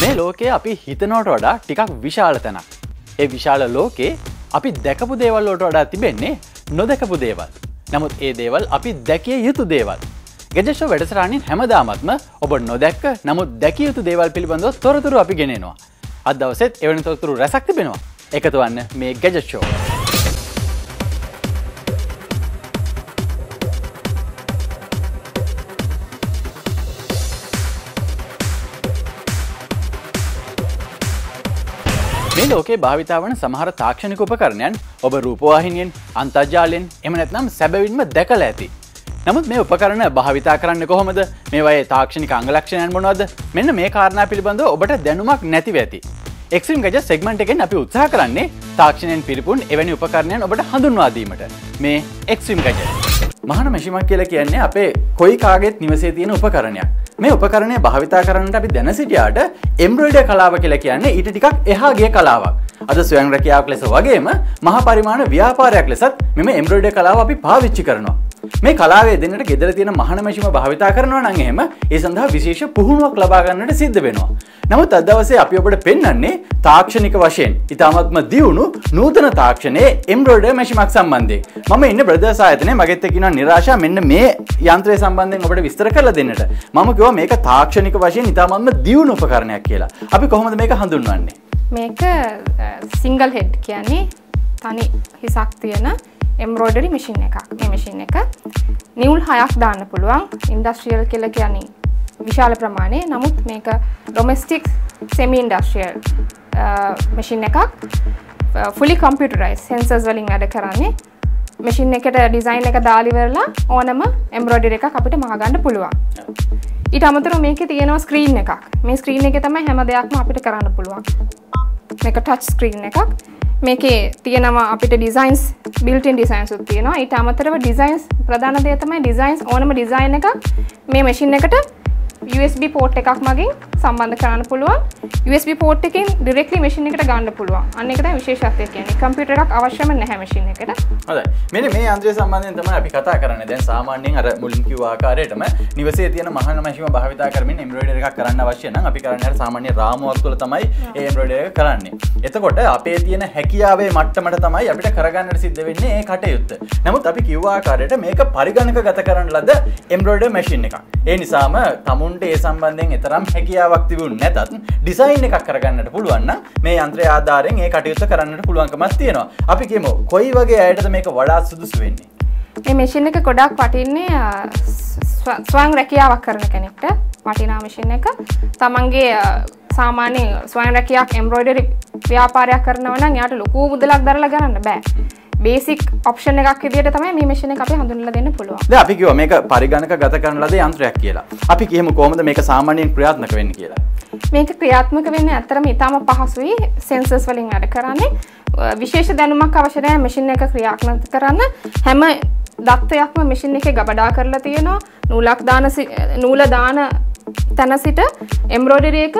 මේ ලෝකයේ අපි හිතනවට වඩා ටිකක් විශාල තැනක්. ඒ විශාල ලෝකේ අපි දැකපු දේවල් වලට වඩා තිබෙන්නේ නොදැකපු දේවල්. නමුත් ඒ දේවල් අපි දැකිය යුතු දේවල්. ගැජට් ෂෝ වැඩසටහනින් හැමදාමත්ම ඔබ නොදැක්ක නමුත් දැකිය යුතු දේවල් පිළිබඳව තොරතුරු අපි ගෙනෙනවා. අද දවසෙත් එවැනි තොරතුරු රැසක් තිබෙනවා. එකතු වන්න මේ ගැජට් ෂෝ. මේ ලෝකේ භාවිතා වන සමහර තාක්ෂණික උපකරණයන් ඔබ රූපවාහිනියෙන් අන්තර්ජාලයෙන් එහෙම නැත්නම් සැබවින්ම දැකලා ඇති. නමුත් මේ උපකරණ භාවිතා කරන්නේ කොහොමද? මේවායේ තාක්ෂණික අංග ලක්ෂණයන් මොනවද? මෙන්න මේ කාරණා පිළිබඳව ඔබට දැනුමක් නැතිව ඇති. එක්ස්ට්‍රීම් ගැජට් සෙග්මන්ට් එකෙන් අපි උත්සාහ කරන්නේ තාක්ෂණයෙන් පිරිපුන් එවැනි උපකරණයන් ඔබට හඳුන්වා දීමට. මේ එක්ස්ට්‍රීම් ගැජට්. මහාන මැෂිමක් කියලා කියන්නේ අපේ කොයි කාගෙත් නිවසේ තියෙන උපකරණයක්. මේ උපකරණය භාවිතා කරන්නට අපි දැන සිටියාට එම්බ්‍රොයිඩර් කලාව කියලා කියන්නේ ඊට ටිකක් එහා ගිය කලාවක්. අද ස්වයං රැකියාවක් ලෙස වගේම මහා පරිමාණ ව්‍යාපාරයක් ලෙසත් මෙම එම්බ්‍රොයිඩර් කලාව අපි පාවිච්චි කරනවා. මේ කලාවේ දෙන්නට ගෙදර තියෙන මහාන මැෂිම භාවිතා කරනවා නම් එහෙම ඒ සඳහා විශේෂ පුහුණුවක් ලබා ගන්නට සිද්ධ වෙනවා. නමුත් අද දවසේ අපි ඔබට පෙන්වන්නේ තාක්ෂණික වශයෙන් ඉතාමත්ම දියුණු නූතන තාක්ෂණයේ එම්බ්‍රොයිඩර් මැෂිමක් සම්බන්ධයෙන්. මම ඉන්නේ බ්‍රදර්ස් ආයතනයේ මගෙත් එක්ක ඉන්නවා නිරාෂා. මෙන්න මේ යන්ත්‍රය සම්බන්ධයෙන් ඔබට විස්තර කරලා දෙන්නට. මම කිව්වා මේක තාක්ෂණික වශයෙන් ඉතාමත්ම දියුණු උපකරණයක් කියලා. අපි කොහොමද මේක හඳුන්වන්නේ? මේක සිංගල් හෙඩ් කියන්නේ තනි හිසක් තියෙන එම්බ්‍රොයිඩරි මැෂින් එකක්. මේ මැෂින් එක නිවුල් 6ක් දාන්න පුළුවන්. ඉන්ඩස්ට්‍රියල් කියලා කියන්නේ විශාල ප්‍රමාණය. නමුත් මේක ඩොමෙස්ටික් සෙමි ඉන්ඩස්ට්‍රියල් මැෂින් එකක්. fully computerized sensors වලින් වැඩ කරන්නේ. මැෂින් එකට ඩිසයින් එක දාලා ඉවරලා ඕනම එම්බ්‍රොයිඩරි එකක් අපිට මහගන්න පුළුවන්. ඊට අමතරව මේකේ තියෙනවා ස්ක්‍රීන් එකක්. මේ ස්ක්‍රීන් එකේ තමයි හැම දෙයක්ම අපිට කරන්න පුළුවන්. මේක ටච් ස්ක්‍රීන් එකක්. මේකේ තියෙනවා අපිට ඩිසයින්ස් built in designs උත් තියෙනවා. ඊට අමතරව ඩිසයින්ස් ප්‍රධාන දේ තමයි ඩිසයින්ස් ඕනම ඩිසයින් එකක් මේ මැෂින් එකට USB port එකක් මගින් සම්බන්ධ කරන්න පුළුවන්. USB port එකෙන් directly machine එකට ගන්න පුළුවන්. අන්න ඒක තමයි විශේෂත්වය කියන්නේ. කම්පියුටර් එකක් අවශ්‍යම නැහැ machine එකට. හොඳයි. මෙන්න මේ යන්ත්‍රය සම්බන්ධයෙන් තමයි අපි කතා කරන්නේ. දැන් සාමාන්‍යයෙන් අර මුලින් කිව්ව ආකාරයටම නිවසේ තියෙන මහාන මැෂිම භාවිතා කරමින් එම්බ්‍රොයිඩර් එකක් කරන්න අවශ්‍ය නම් අපි කරන්නේ අර සාමාන්‍ය රාමුවක් තුළ තමයි ඒ එම්බ්‍රොයිඩර් එක කරන්නේ. එතකොට අපේ තියෙන හැකියාවේ මට්ටමට තමයි අපිට කරගන්නට සිද්ධ වෙන්නේ මේ කටයුත්ත. නමුත් අපි කිව්ව ආකාරයට මේක පරිගණකගත කරන ලද එම්බ්‍රොයිඩර් මැෂින් එකක්. ඒ නිසාම තමුන්ට ඒ සම්බන්ධයෙන් තරම් හැකියාවක් තිබුණ නැතත් ඩිසයින් එකක් කරගන්නට පුළුවන් නම් මේ යන්ත්‍රය ආධාරයෙන් ඒ කටයුත්ත කරන්නට පුළුවන්කමක් තියෙනවා. අපි කියමු කොයි වගේ අයටද මේක වඩාත් සුදුසු වෙන්නේ? මේ මැෂින් එක ගොඩක් වටින්නේ ස්වයං රැකියාවක් කරන කෙනෙක්ට. වටිනා මැෂින් එක. තමන්ගේ සාමාන්‍ය ස්වයං රැකියාවක් එම්බ්‍රොයිඩරි ව්‍යාපාරයක් කරනවා නම් එයාට ලොකු මුදලක් දරලා ගන්න බෑ. බේසික් ඔප්ෂන් එකක් විදිහට තමයි මේ මැෂින් එක අපි හඳුන්වලා දෙන්න පුළුවන්. දැන් අපි කිව්වා මේක පරිගණකගත කරන ලද යන්ත්‍රයක් කියලා. අපි කියමු කොහොමද මේක සාමාන්‍යයෙන් ක්‍රියාත්මක වෙන්නේ කියලා. මේක ක්‍රියාත්මක වෙන්නේ ඇත්තටම ඉතාම පහසුයි. සෙන්සර්ස් වලින් වැඩ කරන්නේ. විශේෂ දැනුමක් අවශ්‍ය නැහැ මැෂින් එක ක්‍රියාත්මක කරන්න. හැම දත්තයක්ම මැෂින් එකේ ගබඩා කරලා තියෙනවා. නූල දාන තැන සිට එම්බ්‍රොයිඩරි එක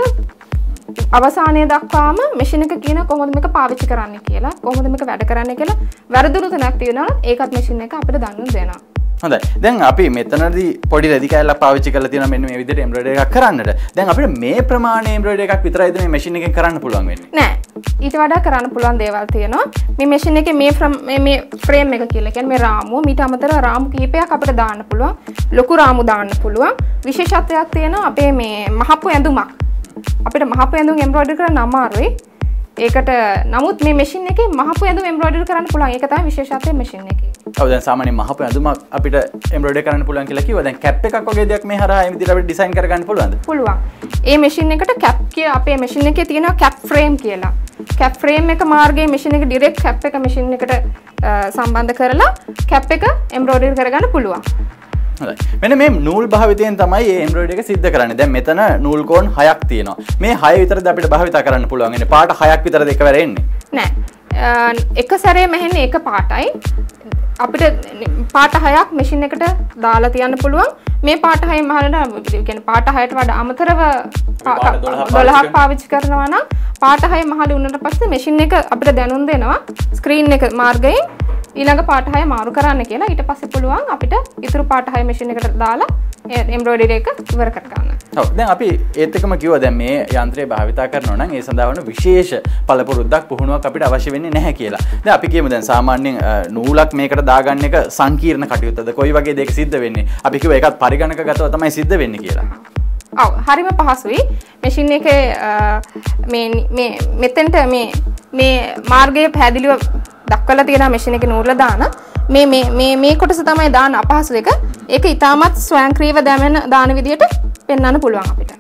අවසානයේ දක්වාම මැෂින් එක කියන කොහොමද මේක පාවිච්චි කරන්නේ කියලා, කොහොමද මේක වැඩ කරන්නේ කියලා වැරදුණු තැනක් තියෙනවා. ඒකත් මැෂින් එක අපිට දන්වන්න දෙනවා. හොඳයි. දැන් අපි මෙතනදී පොඩි රෙදි කෑල්ලක් පාවිච්චි කරලා තියෙනවා මෙන්න මේ විදිහට එම්බ්‍රොයිඩරි එකක් කරන්නට. දැන් අපිට මේ ප්‍රමාණයේ එම්බ්‍රොයිඩරි එකක් විතරයිද මේ මැෂින් එකෙන් කරන්න පුළුවන් වෙන්නේ? නෑ. ඊට වඩා කරන්න පුළුවන් දේවල් තියෙනවා. මේ මැෂින් එකේ මේ ෆ්‍රේම් එක කියලා කියන්නේ මේ රාමුව. ඊට අමතරව රාමු කීපයක් අපිට දාන්න පුළුවන්. ලොකු රාමු දාන්න පුළුවන්. විශේෂත්වයක් තියෙනවා අපේ මේ මහපු ඇඳුමක්. අපිට මහපු ඇඳුම් එම්බ්‍රොයිඩරි කරන්න අමාරුයි. ඒකට නමුත් මේ මැෂින් එකේ මහපු ඇඳුම් එම්බ්‍රොයිඩරි කරන්න පුළුවන්. ඒක තමයි විශේෂත්වය මැෂින් එකේ. ඔව් දැන් සාමාන්‍යයෙන් මහපු ඇඳුමක් අපිට එම්බ්‍රොයිඩරි කරන්න පුළුවන් කියලා කිව්වා. දැන් කැප් එකක් වගේ දෙයක් මේ හරහා මේ විදිහට අපිට ඩිසයින් කරගන්න පුළුවන්ද? පුළුවන්. ඒ මැෂින් එකට කැප් කියලා අපේ මැෂින් එකේ තියෙනවා කැප් ෆ්‍රේම් කියලා. කැප් ෆ්‍රේම් එක මාර්ගයේ මැෂින් එක ඩිරෙක්ට් කැප් එක මැෂින් එකට සම්බන්ධ කරලා කැප් එක එම්බ්‍රොයිඩරි කරගන්න පුළුවන්. මෙන්න මේ නූල් භාවිතයෙන් තමයි මේ එම්බ්‍රොයිඩරි එක සිද්ධ කරන්නේ. දැන් මෙතන නූල් කෝන් 6ක් තියෙනවා. මේ 6 විතරද අපිට භාවිත කරන්න පුළුවන්. එන්නේ පාට 6ක් විතරද එකවර එන්නේ? නෑ. එක සැරේ මෙහෙන්නේ එක පාටයි. අපිට පාට 6ක් මැෂින් එකට දාලා තියන්න පුළුවන්. මේ පාට 6 මහලට කියන්නේ පාට 6ට වඩා අමතරව 12ක් පාවිච්චි කරනවා නම් පාට 6 මහලු වුණාට පස්සේ මැෂින් එක අපිට දැනුම් දෙනවා ස්ක්‍රීන් එක මාර්ගයෙන් ඊළඟ පාට 6 මාරු කරන්න කියලා. ඊට පස්සේ පුළුවන් අපිට ඉතුරු පාට 6 මැෂින් එකට දාලා එම්බ්‍රොයිඩරි එක ඉවර කර ගන්න. ඔව් දැන් අපි ඒත් එකම කිව්වා දැන් මේ යන්ත්‍රය භාවිතා කරනවා නම් ඒ සඳහා වන විශේෂ පළපුරුද්දක් පුහුණුවක් අපිට අවශ්‍ය වෙන්නේ නැහැ කියලා. දැන් අපි කියමු දැන් සාමාන්‍යයෙන් නූලක් මේකට දාගන්න එක සංකීර්ණ කටයුත්තද කොයි වගේ දෙයක සිද්ධ වෙන්නේ? අපි කිව්වා ඒකත් පරිගණකගතව තමයි සිද්ධ වෙන්නේ කියලා. ඔව් හරිම පහසුයි. මැෂින් එකේ මෙතෙන්ට මේ මාර්ගය පැහැදිලිව දක්වලා තියෙනවා මැෂින් එකේ නූල දාන. මේ කොටස තමයි දාන්න අපහසු එක. ඒක ඉතාමත් ස්වයංක්‍රීයව දාන විදියට පෙන්වන්න පුළුවන් අපිට.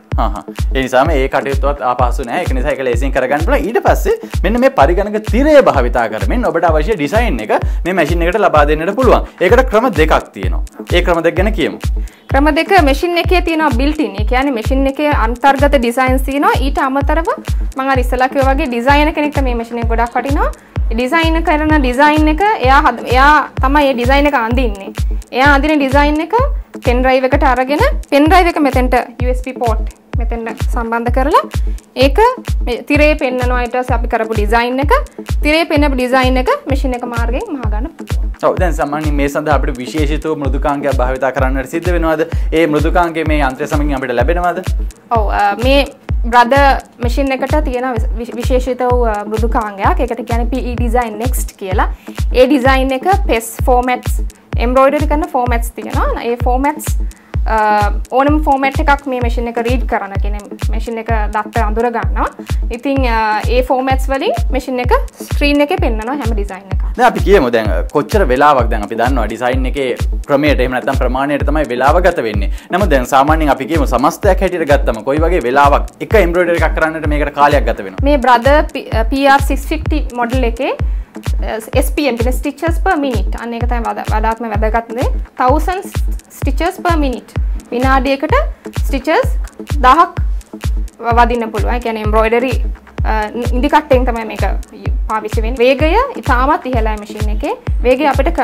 ඒ නිසාම ඒ කටයුත්තවත් අපහසු නෑ. ඒක නිසා ඒක ලේසියෙන් කරගන්න පුළුවන්. ඊට පස්සේ මෙන්න මේ පරිගණක තිරය භාවිතා කරමින් ඔබට අවශ්‍ය ඩිසයින් එක මේ මැෂින් එකට ලබා දෙන්නට පුළුවන්. ඒකට ක්‍රම දෙකක් තියෙනවා. ඒ ක්‍රම දෙක ගැන කියමු. ක්‍රම දෙක මැෂින් එකේ තියෙනවා built in. ඒ කියන්නේ මැෂින් එකේ අන්තර්ගත ඩිසයින්ස් තියෙනවා. ඊට අමතරව මම අර ඉස්සලා කිව්වා වගේ ඩිසයිනර් කෙනෙක්ට මේ මැෂින් එක ගොඩක් වටිනවා. ඩිසයින් කරන ඩිසයින් එක එයා තමයි ඒ ඩිසයින් එක අඳින්නේ. එයා අඳින ඩිසයින් එක පෙන් ඩ්‍රයිව් එකට අරගෙන පෙන් ඩ්‍රයිව් එක මෙතෙන්ට USB port මෙතෙන්ට සම්බන්ධ කරලා ඒක තිරේ පෙන්නනවා. ඊට පස්සේ අපි කරපු ඩිසයින් එක තිරේ පෙන්නපු ඩිසයින් එක මැෂින් එක මාර්ගයෙන් මහා ගන්න පුළුවන්. ඔව් දැන් සාමාන්‍යයෙන් මේ සඳහා අපිට විශේෂිතව මෘදුකාංගයක් භාවිතා කරන්නට සිද්ධ වෙනවද? ඒ මෘදුකාංගය මේ යන්ත්‍රය සමගින් අපිට ලැබෙනවද? ඔව් මේ බ්‍රදර් මැෂින් එකට තියෙන විශේෂිත වූ මෘදුකාංගයක්. ඒකට කියන්නේ PE Design Next කියලා. ඒ ඩිසයින් එක PES formats embroidery කරන formats තියෙනවා. ඒ formats ඕනම ෆෝමැට් එකක් මේ මැෂින් එක රීඩ් කරන කියන්නේ මැෂින් එක දත්ත අඳුර ගන්නවා. ඉතින් ඒ ෆෝමැට්ස් වලින් මැෂින් එක ස්ක්‍රීන් එකේ පෙන්නනවා හැම ඩිසයින් එකක්. දැන් අපි කියමු දැන් කොච්චර වෙලාවක් දැන් අපි දන්නවා ඩිසයින් එකේ ක්‍රමයට එහෙම නැත්නම් ප්‍රමාණයට තමයි වෙලාව ගත වෙන්නේ. නමුත් දැන් සාමාන්‍යයෙන් අපි කියමු සමස්තයක් හැටියට ගත්තම කොයි වගේ වෙලාවක් එක එම්බ්‍රොයිඩරි එකක් කරන්නට මේකට කාලයක් ගත වෙනවා. මේ බ්‍රදර් PR650 මොඩල් එකේ SPM කියන stitches per minute අන්න ඒක තමයි වඩාත්ම වැදගත් දේ. 1000 stitches per minute විනාඩියකට stitches 1000ක් වදින්න පුළුවන්. ඒ කියන්නේ embroidery ඉදි කට්ටෙන් තමයි මේක පාවිච්චි වෙන්නේ. වේගය ඉතාමත් ඉහළයි මැෂින් එකේ. වේගය අපිට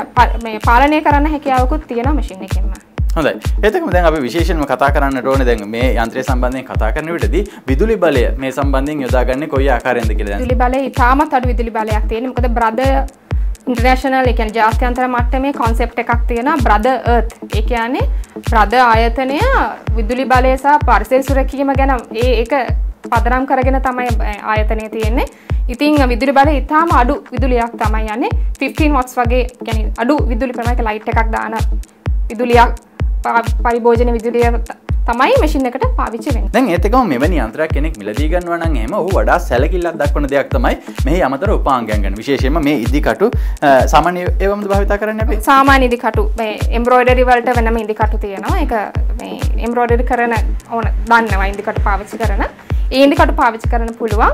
මේ පාලනය කරන්න හැකියාවකුත් තියෙනවා මැෂින් එකෙන්ම. හොඳයි. එතකොට දැන් අපි විශේෂයෙන්ම කතා කරන්නට ඕනේ දැන් මේ යන්ත්‍රය සම්බන්ධයෙන් කතා කරන විටදී විදුලි බලය මේ සම්බන්ධයෙන් යොදාගන්නේ කොයි ආකාරයෙන්ද කියලා දැන්. විදුලි බලය ඉතාමත් අඩු විදුලි බලයක් තියෙනවා. මොකද බ්‍රදර් ඉන්ටර්නැෂනල් ඒ කියන්නේ ජාත්‍යන්තර මට්ටමේ concept එකක් තියෙනවා බ්‍රදර් earth. ඒ කියන්නේ බ්‍රදර් ආයතනය විදුලි බලය සහ පරිසර සුරැකීම ගැන ඒක පදනම් කරගෙන තමයි ආයතනය තියෙන්නේ. ඉතින් විදුලි බලය ඉතාම අඩු විදුලියක් තමයි යන්නේ. 15 watts වගේ කියන්නේ අඩු විදුලි ප්‍රමාණයක ලයිට් එකක් දාන විදුලියක් පරිභෝජන විදුලිය තමයි මැෂින් එකට පාවිච්චි වෙන්නේ. දැන් ඒත් එකම මෙවැනි යන්ත්‍රයක් කෙනෙක් මිලදී ගන්නවා නම් එහෙම ඔහු වඩා සැලකිල්ලක් දක්වන දෙයක් තමයි මෙහි අමතර උපාංගයන් ගැන. විශේෂයෙන්ම මේ ඉදිකටු සාමාන්‍ය ඒවමද භාවිතා කරන්නේ අපි? සාමාන්‍ය ඉදිකටු මේ එම්බ්‍රොයිඩරි වලට වෙනම ඉදිකටු තියෙනවා. ඒක මේ එම්බ්‍රොයිඩරි කරන ඕන දන්නවා ඉදිකටු පාවිච්චි කරන. ඒ ඉදිකටු පාවිච්චි කරන්න පුළුවන්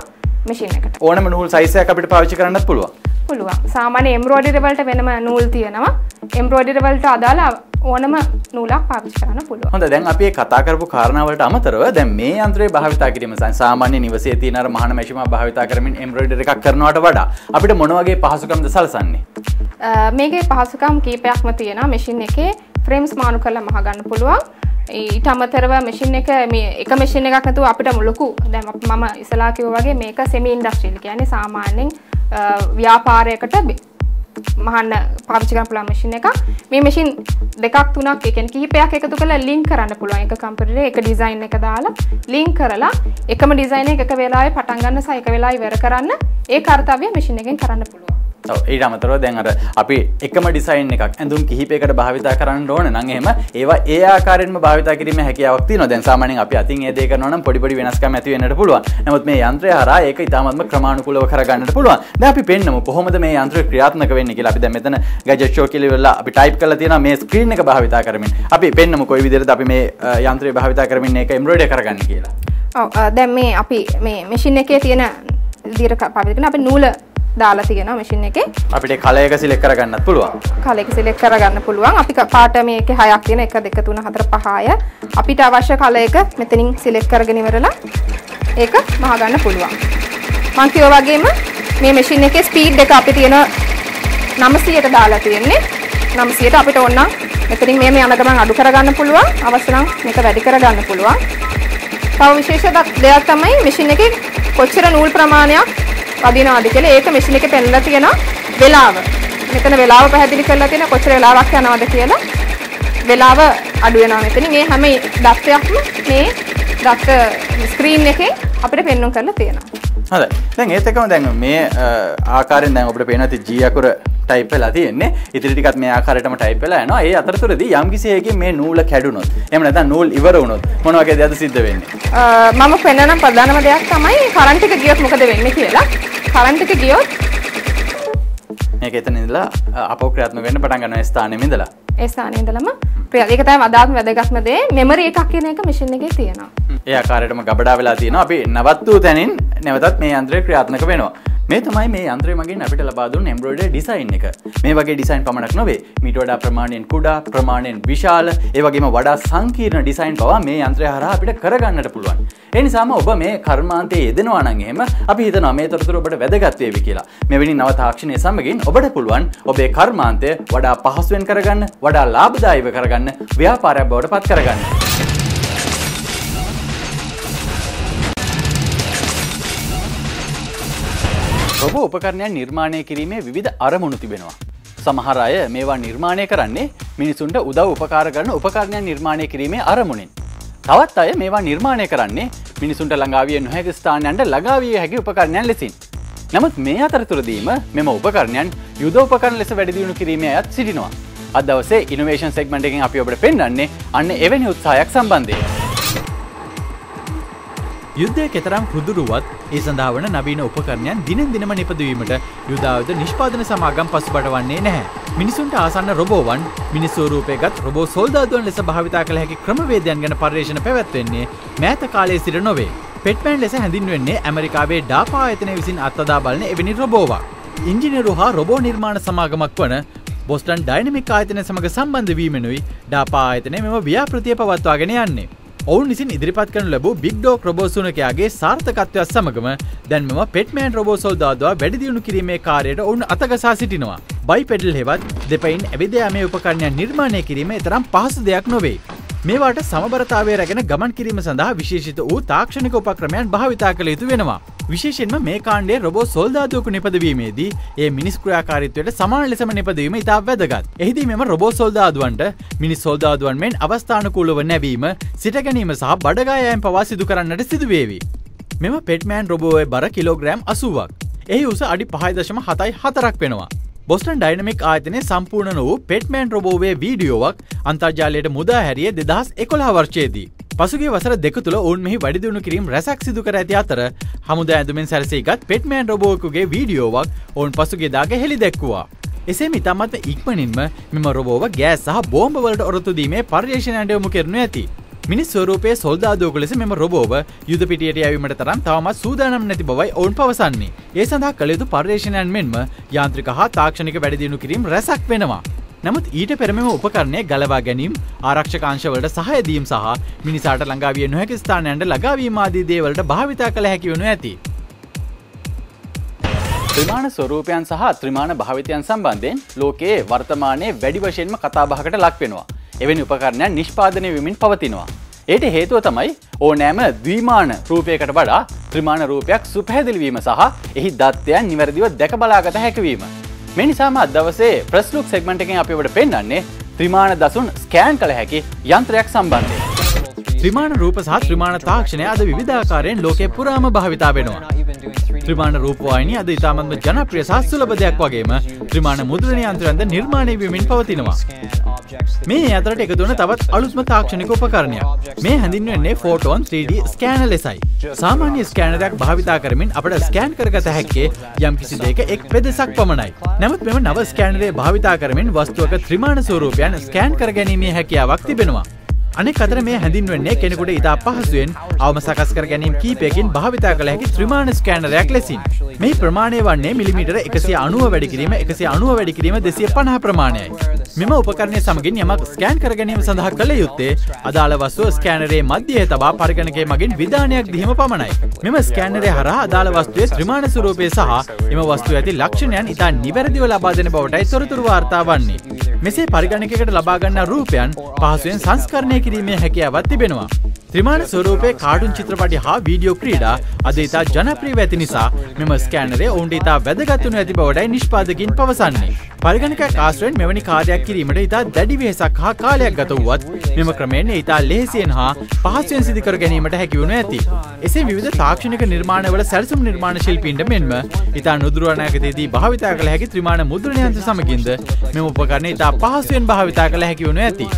මැෂින් එකට. ඕනම නූල් සයිස් එකක් අපිට පාවිච්චි කරන්නත් පුළුවන්. පුළුවන්. සාමාන්‍ය එම්බ්‍රොයිඩරි වලට වෙනම නූල් තියෙනවා. එම්බ්‍රොයිඩරි වලට අදාළ ඕනම නූලක් පාවිච්චි කරන්න පුළුවන්. හොඳයි දැන් අපි කතා කරපු කාරණා වලට අමතරව දැන් මේ යන්ත්‍රය භාවිතා කිරීම සාමාන්‍ය නිවසේ තියෙන අර මහාන මැෂිම භාවිතා කරමින් එම්බ්‍රොයිඩරි එකක් කරනවට වඩා අපිට මොන වගේ පහසුකම්ද සලසන්නේ? මේකේ පහසුකම් කීපයක්ම තියෙනවා. මැෂින් එකේ ෆ්‍රේම්ස් මාරු කරලා මහ ගන්න පුළුවන්. ඊට අමතරව මැෂින් එක මේ එක මැෂින් එකක් නැතුව අපිට ලොකු දැන් මම ඉස්සලා කිව්වා වගේ මේක සෙමි ඉන්ඩස්ට්‍රියල් කියන්නේ සාමාන්‍යයෙන් ව්‍යාපාරයකට මහන්න පාවිච්චි කරන්න පුළුවන් මැෂින් එකක්. මේ මැෂින් දෙකක් තුනක් ඒ කියන්නේ කිහිපයක් එකතු කරලා ලින්ක් කරන්න පුළුවන්. එක කම්පියුටරේ එක ඩිසයින් එක දාලා ලින්ක් කරලා එකම ඩිසයින් එක වෙලාවෙ පටන් ගන්න සහ එක වෙලාවෙ ඉවර කරන්න ඒ කාර්යය මැෂින් එකෙන් කරන්න පුළුවන්. ඔව් ඊට අමතරව දැන් අර අපි එකම ඩිසයින් එකක් ඇඳුම් කිහිපයකට භාවිතා කරන්න ඕන නම් එහෙම ඒවා ඒ ආකාරයෙන්ම භාවිතා කිරීමේ හැකියාවක් තියෙනවා. දැන් සාමාන්‍යයෙන් අපි අතින් ඒ දේ කරනවා නම් පොඩි පොඩි වෙනස්කම් ඇති වෙන්නට පුළුවන්. නමුත් මේ යන්ත්‍රය හරහා ඒක ඉතාමත්ම ක්‍රමානුකූලව කරගන්නට පුළුවන්. දැන් අපි පෙන්නමු කොහොමද මේ යන්ත්‍රය ක්‍රියාත්මක වෙන්නේ කියලා. අපි දැන් මෙතන gadget show කියලා ඉවරලා අපි ටයිප් කරලා තියෙනවා මේ ස්ක්‍රීන් එක භාවිතා කරමින්. අපි පෙන්නමු කොයි විදිහටද අපි මේ යන්ත්‍රය භාවිතා කරමින් මේක එම්බ්‍රොයිඩරි කරගන්නේ කියලා. ඔව් දැන් මේ අපි මේ මැෂින් එකේ තියෙන විදිහට පාවිච්චි කරන අපි නූල දාලා තියෙනවා මැෂින් එකේ. අපිට කලයක සිලෙක්ට් කරගන්නත් පුළුවන්. කලයක සිලෙක්ට් කරගන්න පුළුවන්. අපි පාට මේකේ 6ක් තියෙන 1 2 3 4 5 අපිට අවශ්‍ය කලයක මෙතනින් සිලෙක්ට් කරගෙන ඉවරලා ඒක මහ ගන්න පුළුවන්. මම කිව්වා වගේම මේ මැෂින් එකේ ස්පීඩ් එක අපි තියෙන 900ට දාලා තියෙන්නේ. 900ට අපිට ඕන නම් මෙතනින් මේ යන ගමන් අඩු කරගන්න පුළුවන්. අවශ්‍ය නම් මේක වැඩි කරගන්න පුළුවන්. තව විශේෂ දෙයක් තමයි මැෂින් එකේ කොච්චර නූල් ප්‍රමාණයක් වදිනවද කියලා ඒක මැෂින් එකේ පෙන්නලා තියෙන වෙලාව. මෙතන වෙලාව පැහැදිලි කරලා තියෙන කොච්චර වෙලාවක් යනවද කියලා. වෙලාව අඩු වෙනවා මෙතනින්. මේ හැම දත්තයක්ම මේ ගත්ත ස්ක්‍රීන් එකේ අපිට පෙන්වන්න කරලා තියෙනවා. හරි. දැන් ඒත් එක්කම දැන් මේ ආකාරයෙන් දැන් අපිට පේනවා G අකුර ටයිප් වෙලා තියෙන්නේ. ඉතින් ටිකත් මේ ආකාරයටම ටයිප් වෙලා යනවා. ඒ අතරතුරදී යම් කිසි එකකින් මේ නූල කැඩුනොත් එහෙම නැත්නම් නූල් ඉවර වුණොත් මොන වගේ දෙයක්ද සිද්ධ වෙන්නේ? මම පෙන්නන ප්‍රධානම දෙයක් තමයි කරන්ට් එක ගියොත් මොකද වෙන්නේ කියලා. කරන්ට් එක ගියොත් මේක එතන ඉඳලා අපෝ ක්‍රියාත්මක වෙන්න පටන් ගන්නවා ඒ ස්ථානෙම ඉඳලා. ඒ ස්ථානේ ඉඳලම ඒක තමයි වඩාත්ම වැදගත්ම දේ. මෙමරි එකක් කියන එක මැෂින් එකේ තියෙනවා. ඒ ආකාරයටම ගබඩා වෙලා තියෙනවා. අපි නවත්වූ තැනින් නැවතත් මේ යන්ත්‍රය ක්‍රියාත්මක වෙනවා. මේ තමයි මේ යන්ත්‍රය මගින් අපිට ලබා දුන්න එම්බ්‍රොයිඩරි ඩිසයින් එක. මේ වගේ ඩිසයින් පමණක් නොවේ. මීට වඩා ප්‍රමාණයෙන් කුඩා, ප්‍රමාණයෙන් විශාල, ඒ වගේම වඩා සංකීර්ණ ඩිසයින් පවා මේ යන්ත්‍රය හරහා අපිට කරගන්නට පුළුවන්. ඒ නිසාම ඔබ මේ කර්මාන්තයේ යෙදෙනවා නම් එහෙම අපි හිතනවා මේ තොරතුරු ඔබට වැදගත් වේවි කියලා. මෙවැනි නව තාක්ෂණය සමගින් ඔබට පුළුවන් ඔබේ කර්මාන්තය වඩා පහසුවෙන් කරගන්න, වඩා ලාභදායීව කරගන්න, ව්‍යාපාරයක් බවට පත් කරගන්න. රොබෝ උපකරණයන් නිර්මාණය කිරීමේ විවිධ අරමුණු තිබෙනවා. සමහර අය මේවා නිර්මාණය කරන්නේ මිනිසුන්ට උදව් උපකාර කරන උපකරණයන් නිර්මාණය කිරීමේ අරමුණින්. තවත් අය මේවා නිර්මාණය කරන්නේ මිනිසුන්ට ළඟා විය නොහැකි ස්ථානයන්ට ළඟා විය හැකි උපකරණයන් ලෙසින්. නමුත් මේ අතරතුරදීම මෙම උපකරණයන් යුද උපකරණ ලෙස වැඩි දියුණු කිරීමේ අයත් සිටිනවා. අද දවසේ ඉනෝවේෂන් සෙග්මන්ට් එකෙන් අපි ඔබට පෙන්වන්නේ අන්න එවැනි උත්සාහයක් සම්බන්ධයෙන්. යුද්ධය කෙතරම් කුදුරුවත් ඒ සඳහා වන නවීන උපකරණයන් දිනෙන් දිනම නිපදවීමට යුද ආයුධ නිෂ්පාදන සමාගම් පසුබට වන්නේ නැහැ. මිනිසුන්ට ආසන්න රොබෝවන් මිනිස් ස්වරූපයගත් රොබෝ සොල්දාදුවන් ලෙස භාවිතා කළ හැකි ක්‍රමවේදයන් ගැන පර්යේෂණ පැවැත්වෙන්නේ මෑත කාලයේ සිට නොවේ. පෙට්මෑන් ලෙස හැඳින්වෙන්නේ ඇමරිකාවේ ඩාපා ආයතනය විසින් අත්අදා බලන එවැනි රොබෝවක්. ඉංජිනේරු හා රොබෝ නිර්මාණ සමාගමක් වන බොස්ටන් ඩයිනමික් ආයතනය සමග සම්බන්ධ වීමෙනුයි ඩාපා ආයතනය මෙම ව්‍යාපෘතිය පවත්වාගෙන යන්නේ. ඔවුන් විසින් ඉදිරිපත් කරනු ලැබූ බිග් ඩොග් රොබෝ සුනකයාගේ සාර්ථකත්වයත් සමගම දැන් මෙම පෙට්මෑන් රොබෝ සොල්දාදුවා වැඩි දියුණු කිරීමේ කාර්යයට ඔවුන් අතගසා සිටිනවා. බයිපෙඩල් හෙවත් දෙපයින් ඇවිද යාමේ උපකරණයන් නිර්මාණය කිරීම තරම් පහසු දෙයක් නොවේ. මේවාට සමබරතාවය රැගෙන ගමන් කිරීම සඳහා විශේෂිත වූ තාක්ෂණික උපක්‍රමයන් භාවිතා කළ යුතු වෙනවා. විශේෂයෙන්ම මේ කාණ්ඩයේ රොබෝ සොල්දාදුවෙකු නිපදවීමේදී ඒ මිනිස් ක්‍රියාකාරීත්වයට සමාන ලෙසම නිපදවීම ඉතා වැදගත්. එහිදී මෙම රොබෝ සොල්දාදුවන්ට මිනිස් සොල්දාදුවන් මෙන් අවස්ථානුකූලව නැවීම, සිට ගැනීම සහ බඩගා යෑම පවා සිදු කරන්නට සිදුවේවි. මෙම පෙට්මෑන් රොබෝවේ බර කිලෝග්‍රෑම් 80ක්. එහි උස අඩි 5.74ක් වෙනවා. බොස්ටන් ඩයිනමික් ආයතනයේ සම්පූර්ණ වූ පෙට්මෑන් රොබෝවේ වීඩියෝවක් අන්තර්ජාලයට මුදා හැරියේ 2011 වර්ෂයේදී. පසුගිය වසර දෙක තුළ ඔවුන් මෙහි වැඩි දියුණු කිරීම රැසක් සිදු කර ඇති අතර හමුදා ඇඳුමින් සැරසීගත් පෙට්මෑන් රොබෝවෙකුගේ වීඩියෝවක් ඔවුන් පසුගියදාක හෙළි දැක්වුවා. එසේම ඉතාමත් ඉක්මනින්ම මෙම රොබෝව ගෑස් සහ බෝම්බ වලට ඔරොත්තු දීමේ පර්යේෂණයන්ට යොමු කරනු ඇති. මිනිස් ස්වරූපයේ සොල්දාදුවෙකු ලෙස මෙම රොබෝව යුද පිටියට යැවීමට තරම් තවමත් සූදානම් නැති බවයි ඔවුන් පවසන්නේ. ඒ සඳහා කළ යුතු පර්යේෂණයන් මෙන්ම යාන්ත්‍රික හා තාක්ෂණික වැඩි දියුණු කිරීම රැසක් වෙනවා. නමුත් ඊට පෙර මෙම උපකරණය ගලවා ගැනීම, ආරක්ෂක අංශවලට සහාය දීම සහ මිනිසාට ළඟා විය නොහැකි ස්ථානයන්ට ළඟා වීම ආදී දේවල්ට භාවිතා කළ හැකි වනු ඇති. ත්‍රිමාණ ස්වරූපයන් සහ ත්‍රිමාණ භාවිතයන් සම්බන්ධයෙන් ලෝකයේ වර්තමානයේ වැඩි වශයෙන්ම කතාබහකට ලක් වෙනවා. එවැනි උපකරණයන් නිෂ්පාදනය වෙමින් පවතිනවා. ඒට හේතුව තමයි ඕනෑම ද්විමාන රූපයකට වඩා ත්‍රිමාණ රූපයක් සුපැහැදිලි වීම සහ එහි දත්තයන් නිවැරදිව දැක බලාගත හැකිවීම. මේ නිසාම අද දවසේ ප්‍රෙස් ලුක් සෙග්මන්ට් එකෙන් අපි ඔබට පෙන්වන්නේ ත්‍රිමාණ දසුන් ස්කෑන් කළ හැකි යන්ත්‍රයක් සම්බන්ධයෙන්. ත්‍රිමාණ රූප සහ ත්‍රිමාණ තාක්ෂණය අද විවිධාකාරයෙන් ලෝකේ පුරාම භාවිතා වෙනවා. ත්‍රිමාණ රූපවාහිනිය අද ඉතාමත්ම ජනප්‍රිය සහ සුලභ දෙයක් වගේම ත්‍රිමාණ මුද්‍රණ යන්ත්‍රයන්ද නිර්මාණය වෙමින් පවතිනවා. මේ අතරට එකතු වන තවත් අලුත්ම තාක්ෂණික උපකරණයක්. මේ හැඳින්වෙන්නේ ෆෝටෝන් 3D ස්කෑනර් ලෙසයි. සාමාන්‍ය ස්කෑනරයක් භාවිතා කරමින් අපට ස්කෑන් කරගත හැක්කේ යම්කිසි දෙයක එක් පෙදෙසක් පමණයි. නමුත් මෙම නව ස්කෑනරය භාවිතා කරමින් වස්තුවක ත්‍රිමාණ ස්වරූපයන් ස්කෑන් කරගැනීමේ හැකියාවක් තිබෙනවා. අනෙක් අතර මේ හැඳින්වෙන්නේ කෙනෙකුට ඉතා පහසුවෙන් අවම සකස් කර ගැනීම කීපයකින් භාවිතා කළ හැකි ත්‍රිමාණ ස්කෑනරයක් ලෙසින්. මේ ප්‍රමාණය වන්නේ මිලිමීටර 190 වැඩි කිරීම 190 වැඩි කිරීම 250 ප්‍රමාණයයි. මෙම උපකරණය සමගින් යමක් ස්කෑන් කර ගැනීම සඳහා කළ යුත්තේ අදාළ වස්තුව ස්කෑනරයේ මධ්‍යයේ තබා පරිගණකයේ මගින් විධානයක් දීම පමණයි. මෙම ස්කෑනරය හරහා අදාළ වස්තුවේ ත්‍රිමාණ ස්වරූපය සහ එම වස්තුවේ ඇති ලක්ෂණයන් ඉතා නිවැරදිව ලබා දෙන බවටයි තොරතුරු වාර්තා වන්නේ. මෙසේ පරිගණකයකට ලබා ගන්නා රූපයන් පහසුවෙන් සංස්කරණය කිරීමේ හැකියාවක් තිබෙනවා. ත්‍රිමාණ ස්වරූපයේ කාටුන් චිත්‍රපටි හා වීඩියෝ ක්‍රීඩා අද ඉතා ජනප්‍රිය ඇති නිසා මෙම ස්කෑනරය ඔවුන්ට ඉතා වැදගත් වනු ඇති බවටයි නිෂ්පාදකින් පවසන්නේ. පරිගණකයක් ආශ්‍රයෙන් මෙවැනි කාර්යයක් කිරීමට ඉතා දැඩි වෙහෙසක් හා කාලයක් ගත වුවත් මෙම ක්‍රමයෙන් ඉතා ලෙහෙසියෙන් හා පහසුවෙන් සිදු කර ගැනීමට හැකි වනු ඇති. එසේ විවිධ තාක්ෂණික නිර්මාණවල සැලසුම් නිර්මාණ ශිල්පීන්ට මෙන්ම ඉතා නුදුරු අනාගතයේදී භාවිතා කළ හැකි ත්‍රිමාණ මුද්‍රණ යන්ත්‍ර සමගින්ද මෙම උපකරණ ඉතා පහසුවෙන් භාවිතා කළ හැකි වනු ඇති.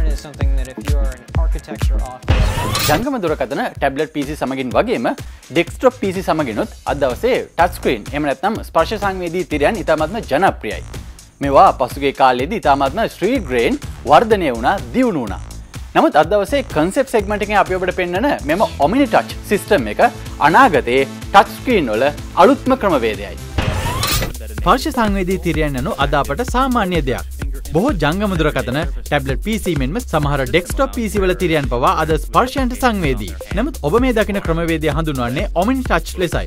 ජංගම දුරකථන ටැබ්ලට් PC සමගින් වගේම ඩෙස්ක්ටොප් PC සමගිනුත් අද දවසේ ටච් ස්ක්‍රීන් එහෙම නැත්නම් ස්පර්ශ සංවේදී තිරයන් ඉතාමත්ම ජනප්‍රියයි. මේවා පසුගිය කාලයේදී ඉතාමත්ම ශ්‍රීග්‍රේන් වර්ධනය වුණා, දියුණු වුණා. නමුත් අද දවසේ කන්සෙප්ට් සෙග්මන්ට් එකෙන් අපි ඔබට පෙන්වන මෙම Omni Touch සිස්ටම් එක අනාගතයේ ටච් ස්ක්‍රීන් වල අලුත්ම ක්‍රමවේදයයි. ස්පර්ශ සංවේදී තිරයන් යනු අද අපට සාමාන්‍ය දෙයක්. බොහෝ ජංගම දුරකථන ටැබ්ලට් PC මෙන්ම සමහර ඩෙස්ක්ටොප් PC වල තිරයන් පවා අද ස්පර්ශයන්ට සංවේදී. නමුත් ඔබ මේ දකින ක්‍රමවේදය හඳුන්වන්නේ Omni Touch ලෙසයි.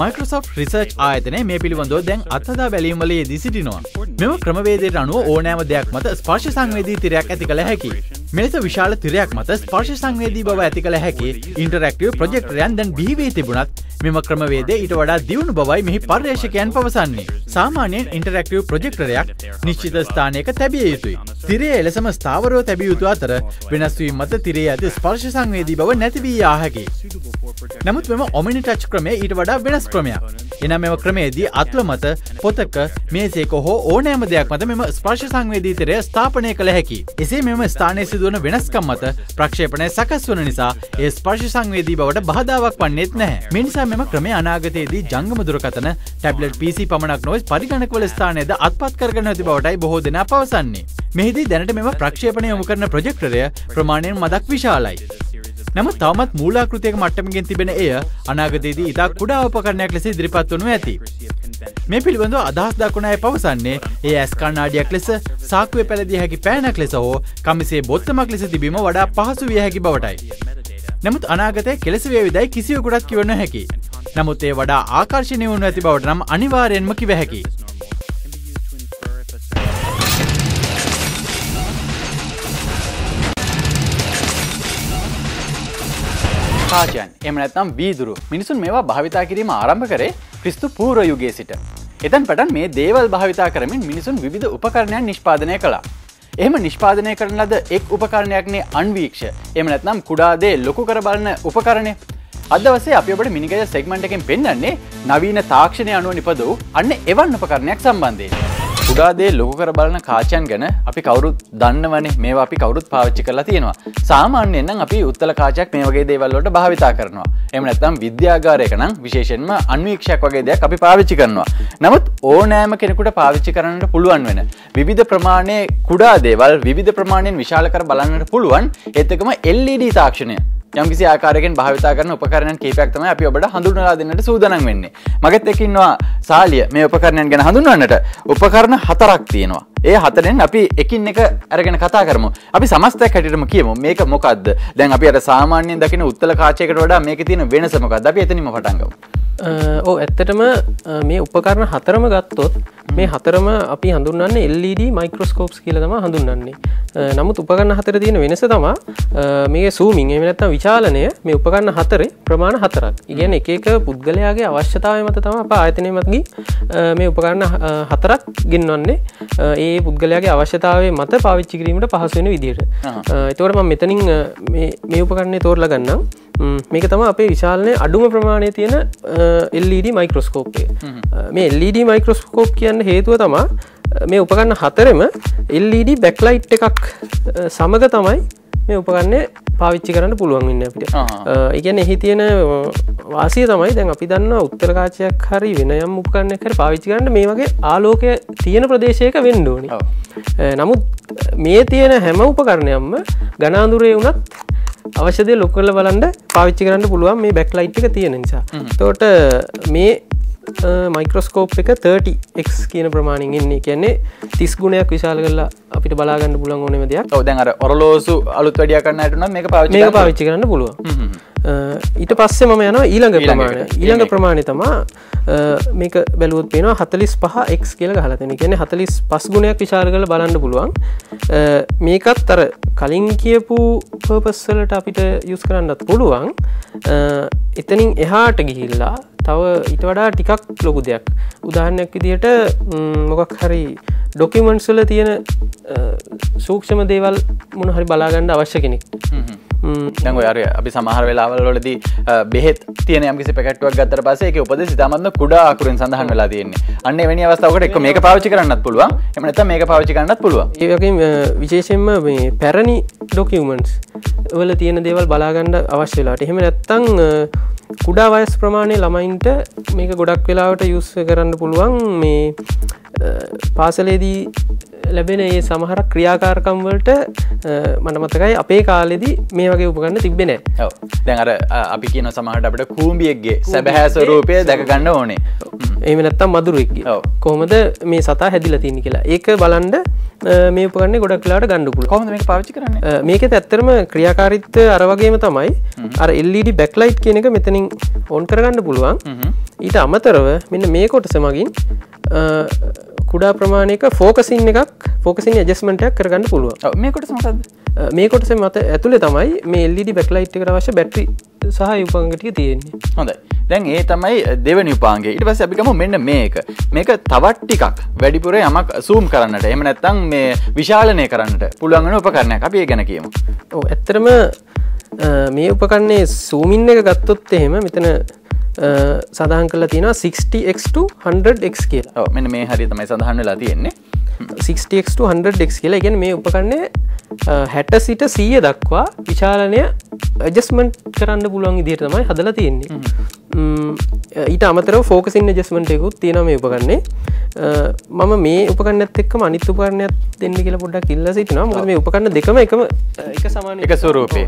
Microsoft Research ආයතනය මේ පිළිබඳව දැන් අත්හදා බැලීම් වල යෙදී සිටිනවා. මෙම ක්‍රමවේදයට අනුව ඕනෑම දෙයක් මත ස්පර්ශ සංවේදී තිරයක් ඇති කළ හැකියි. මෙලෙස විශාල තිරයක් මත ස්පර්ශ සංවේදී බව ඇති කළ හැකි ඉන්ටරැක්ටිව් ප්‍රොජෙක්ටරයන් දැන් බිහි වී තිබුණත් මෙම ක්‍රමවේදය ඊට වඩා දියුණු බවයි මෙහි පර්යේෂකයන් පවසන්නේ. සාමාන්‍යයෙන් ඉන්ටරැක්ටිව් ප්‍රොජෙක්ටරයක් නිශ්චිත ස්ථානයක තැබිය යුතුයි. තිරය එලෙසම ස්ථාවරව තැබිය යුතු අතර වෙනස් වීම මත තිරයේ ඇති ස්පර්ශ සංවේදී බව නැති වී යා හැකියි. නමුත් මෙම Omni Touch ක්‍රමය ඊට වඩා වෙනස් ක්‍රමයක්. එනම් මෙම ක්‍රමයේදී අත්ල මත, පොතක, මේසයක හෝ ඕනෑම දෙයක් මත මෙම ස්පර්ශ සංවේදී තිරය ස්ථාපනය කළ හැකියි. එසේ මෙම ස්ථානයේ සිදුවන වෙනස්කම් මත ප්‍රක්ෂේපණය සකස් වන නිසා ඒ ස්පර්ශ සංවේදී බවට බාධාවක් වන්නේත් නැහැ. මේ නිසා මෙම ක්‍රමය අනාගතයේදී ජංගම දුරකථන, ටැබ්ලට් PC පමණක් නොව පරිගණකවල ස්ථානයද අත්පත් කරගෙන ඇති බවටයි බොහෝ දෙනා පවසන්නේ. මෙහිදී දැනට මෙම ප්‍රක්ෂේපණය යොමු කරන ප්‍රොජෙක්ටරය ප්‍රමාණයෙන් මදක් විශාලයි. නමුත් තවමත් මූලාකෘතියක මට්ටමකින් තිබෙන එය අනාගතයේදී ඉතා කුඩා උපකරණයක් ලෙස ඉදිරිපත් වනු ඇති. මේ පිළිබඳව අදහස් දක්වන අය පවසන්නේ ඒ ඇස් කණ්ණාඩියක් ලෙස, සාක්කුවේ පැලදිය හැකි පෑනක් ලෙස හෝ කමිසේ බොත්තමක් ලෙස තිබීම වඩා පහසු විය හැකි බවටයි. නමුත් අනාගතයේ කෙලෙස වේවිදයි කිසිවෙකුටත් කිව නොහැකි. නමුත් ඒ වඩා ආකර්ෂණීය වනු ඇති බවට නම් අනිවාර්යෙන්ම කිව හැකියි. කාචයන් එහෙම නැත්නම් වීදුරු මිනිසුන් මේවා භාවිතා කිරීම ආරම්භ කරේ ක්‍රිස්තු පූර්ව යුගයේ සිට. එතෙන් පටන් මේ දේවල් භාවිතා කරමින් මිනිසුන් විවිධ උපකරණයන් නිෂ්පාදනය කළා. එහෙම නිෂ්පාදනය කරන ලද එක් උපකරණයක්නේ අන්වීක්ෂ. එහෙම නැත්නම් කුඩා දේ ලොකු කර බලන උපකරණය. අද දවසේ අපි ඔබට මිනිගය සෙග්මන්ට් එකෙන් පෙන්වන්නේ නවීන තාක්ෂණය අනුව නිපදවූ අන්න එවන් උපකරණයක් සම්බන්ධයෙන්. කුඩා දේ ලොකු කර බලන කාචයන් ගැන අපි කවුරුත් දන්නවනේ. මේවා අපි කවුරුත් පාවිච්චි කරලා තියෙනවා. සාමාන්‍යයෙන් නම් අපි උත්තල කාචයක් මේ වගේ දේවල් වලට භාවිතා කරනවා. එහෙම නැත්නම් විද්‍යාගාරයක නම් විශේෂයෙන්ම අන්වීක්ෂයක් වගේ දෙයක් අපි පාවිච්චි කරනවා. නමුත් ඕනෑම කෙනෙකුට පාවිච්චි කරන්නට පුළුවන් වෙන විවිධ ප්‍රමාණයේ කුඩා දේවල් විවිධ ප්‍රමාණයෙන් විශාල කර බලන්නට පුළුවන්. ඒත් එකම LED තාක්ෂණය යම්කිසි ආකාරයකින් භාවිතා කරන උපකරණයන් කීපයක් තමයි අපි ඔබට හඳුන්වලා දෙන්නට සූදානම් වෙන්නේ. මගෙත් එක්ක ඉන්නවා සාලිය මේ උපකරණයන් ගැන හඳුන්වන්නට. උපකරණ 4ක් තියෙනවා. ඒ 4ෙන් අපි එකින් එක අරගෙන කතා කරමු. අපි සමස්තයක් හැටියටම කියමු මේක මොකද්ද? දැන් අපි අර සාමාන්‍යයෙන් දකින උත්තල කාචයකට වඩා මේකේ තියෙන වෙනස මොකද්ද? අපි එතනින්ම පටන් ගමු. ඔව් ඇත්තටම මේ උපකරණ 4ම ගත්තොත් මේ 4ම අපි හඳුන්වන්නේ LED මයික්‍රොස්කෝප්ස් කියලා තමයි හඳුන්වන්නේ. නමුත් උපකරණ 4 තියෙන වෙනස තමයි මේකේ සූමින් එහෙම නැත්නම් විචාලනය මේ උපකරණ 4 ප්‍රමාණ 4ක්. ඒ කියන්නේ එක එක පුද්ගලයාගේ අවශ්‍යතාවය මත තමයි අප ආයතනයේ මතදී මේ උපකරණ 4ක් ගෙන්වන්නේ. ඒ පුද්ගලයාගේ අවශ්‍යතාවය මත පාවිච්චි කිරීමට පහසු වෙන විදිහට. ඒතකොට මම මෙතනින් මේ උපකරණේ තෝරලා ගන්නම්. මේක තමයි අපේ විශාලනයේ අඩුම ප්‍රමාණයේ තියෙන LED මයික්‍රොස්කෝප් එක. මේ LED මයික්‍රොස්කෝප් කියන්න හේතුව තමයි මේ උපකරණ 4ෙම LED බැක්ලයිට් එකක් සමග තමයි මේ උපකරණය පාවිච්චි කරන්න පුළුවන් වෙන්නේ අපිට. ඒ කියන්නේ එහි තියෙන වාසිය තමයි දැන් අපි දන්නවා උත්තර කාචයක් හරි වෙන යම් උපකරණයක් හරි පාවිච්චි කරන්න මේ වගේ ආලෝකය තියෙන ප්‍රදේශයක වෙන්න ඕනේ. නමුත් මේ තියෙන හැම උපකරණයක්ම ඝන අඳුරේ වුණත් අවශ්‍ය දේ ලොකු කරලා බලන්න පාවිච්චි කරන්න පුළුවන් මේ බැක්ලයිට් එක තියෙන නිසා. එතකොට මේ මයික්‍රස්කෝප් එක 30x කියන ප්‍රමාණයෙන් ඉන්නේ. කියන්නේ 30 ගුණයක් විශාල කරලා අපිට බලා ගන්න පුළුවන් ඕනෙම දෙයක්. ඔව් දැන් අර ඔරලෝසු අලුත් වැඩියා කරන්න හැටුනත් මේක පාවිච්චි කරන්න පුළුවන්. ඊට පස්සේ මම යනවා ඊළඟ ප්‍රමාණය තමා මේක බැලුවොත් පේනවා 45x කියලා ගහලා තියෙනවා. කියන්නේ 45 ගුණයක් විශාල කරලා බලන්න පුළුවන්. මේකත් අර කලින් කියපු පර්පස් වලට අපිට යූස් කරන්නත් පුළුවන්. එතනින් එහාට ගිහිල්ලා තව ඊට වඩා ටිකක් ලොකු දෙයක්. උදාහරණයක් විදිහට මොකක් හරි ඩොකියුමන්ට්ස් වල තියෙන සූක්ෂම දේවල් මොන හරි බලා ගන්න අවශ්‍ය කෙනෙක්. දැන් ඔය අර අපි සමහර වෙලාවල් වලදී බෙහෙත් තියෙන යම්කිසි පැකට්ටුවක් ගත්තට පස්සේ ඒකේ උපදෙස් ඉතාමත්ම කුඩා අකුරෙන් සඳහන් වෙලා තියෙන්නේ. අන්න එවැනි අවස්ථාවකට එක්ක මේක පාවිච්චි කරන්නත් පුළුවන්. එහෙම නැත්නම් මේක පාවිච්චි කරන්නත් පුළුවන්. ඒ වගේම විශේෂයෙන්ම මේ පැරණි ඩොකියුමන්ට්ස් වල තියෙන දේවල් බලා ගන්න අවශ්‍ය වෙලාවට. එහෙම නැත්නම් කුඩා වයස් ප්‍රමාණයේ ළමයින්ට මේක ගොඩක් වෙලාවට යූස් කරන්න පුළුවන්. මේ පාසලේදී ලැබෙන ඒ සමහර ක්‍රියාකාරකම් වලට මට මතකයි අපේ කාලෙදී මේ වගේ උපකරණ තිබ්බේ නැහැ. ඔව්. දැන් අර අපි කියන සමහරට අපිට කූඹියෙක්ගේ සැබෑ ස්වරූපය දැක ගන්න ඕනේ. එහෙම නැත්නම් මදුරුවෙක්ගේ. ඔව්. කොහොමද මේ සතා හැදිලා තියෙන්නේ කියලා. ඒක බලන්න මේ උපකරණේ ගොඩක් වෙලාවට ගන්න පුළුවන්. කොහොමද මේක පාවිච්චි කරන්නේ? මේකෙත් ඇත්තටම ක්‍රියාකාරීත්වය අර වගේම තමයි. අර LED backlight කියන එක මෙතනින් on කරගන්න පුළුවන්. ඊට අමතරව මෙන්න මේ කොටස මගින් කුඩා ප්‍රමාණයක ෆෝකසින් ඇඩ්ජස්ට්මන්ට් එකක් කරගන්න පුළුවන්. ඔව් මේ කොටස මොකද්ද? මේ කොටස මත ඇතුලේ තමයි මේ LED backlight එකට අවශ්‍ය බැටරි සහ උපකරණ ටික තියෙන්නේ. හොඳයි. දැන් ඒ තමයි දෙවෙනි උපාංගය. ඊට පස්සේ අපි ගමු මෙන්න මේක. මේක තවත් ටිකක් වැඩිපුර යමක් zoom කරන්නට එහෙම නැත්නම් මේ විශාලනය කරන්නට පුළුවන් වෙන උපකරණයක්. අපි ඒ ගැන කියමු. ඔව් ඇත්තටම මේ උපකරණයේ zoom in එක ගත්තොත් එහෙම මෙතන සඳහන් කරලා තියෙනවා 60x to 100x කියලා. ඔව් මෙන්න මේ හරිය තමයි සඳහන් වෙලා තියෙන්නේ. 60x to 100x කියලා. ඒ කියන්නේ මේ උපකරණය 60 සිට 100 දක්වා විශාලනය ඇඩ්ජස්ට්මන්ට් කරන්න පුළුවන් විදිහට තමයි හදලා තියෙන්නේ. ඊට අමතරව ෆෝකසින් ඇඩ්ජස්ට්මන්ට් එකකුත් තියෙනවා මේ උපකරණේ. මම මේ උපකරණයත් එක්කම අනිත් උපකරණයක් දෙන්න කියලා පොඩ්ඩක් ඉල්ලා සිටිනවා. මොකද මේ උපකරණ දෙකම එක සමාන එක ස්වරූපේ.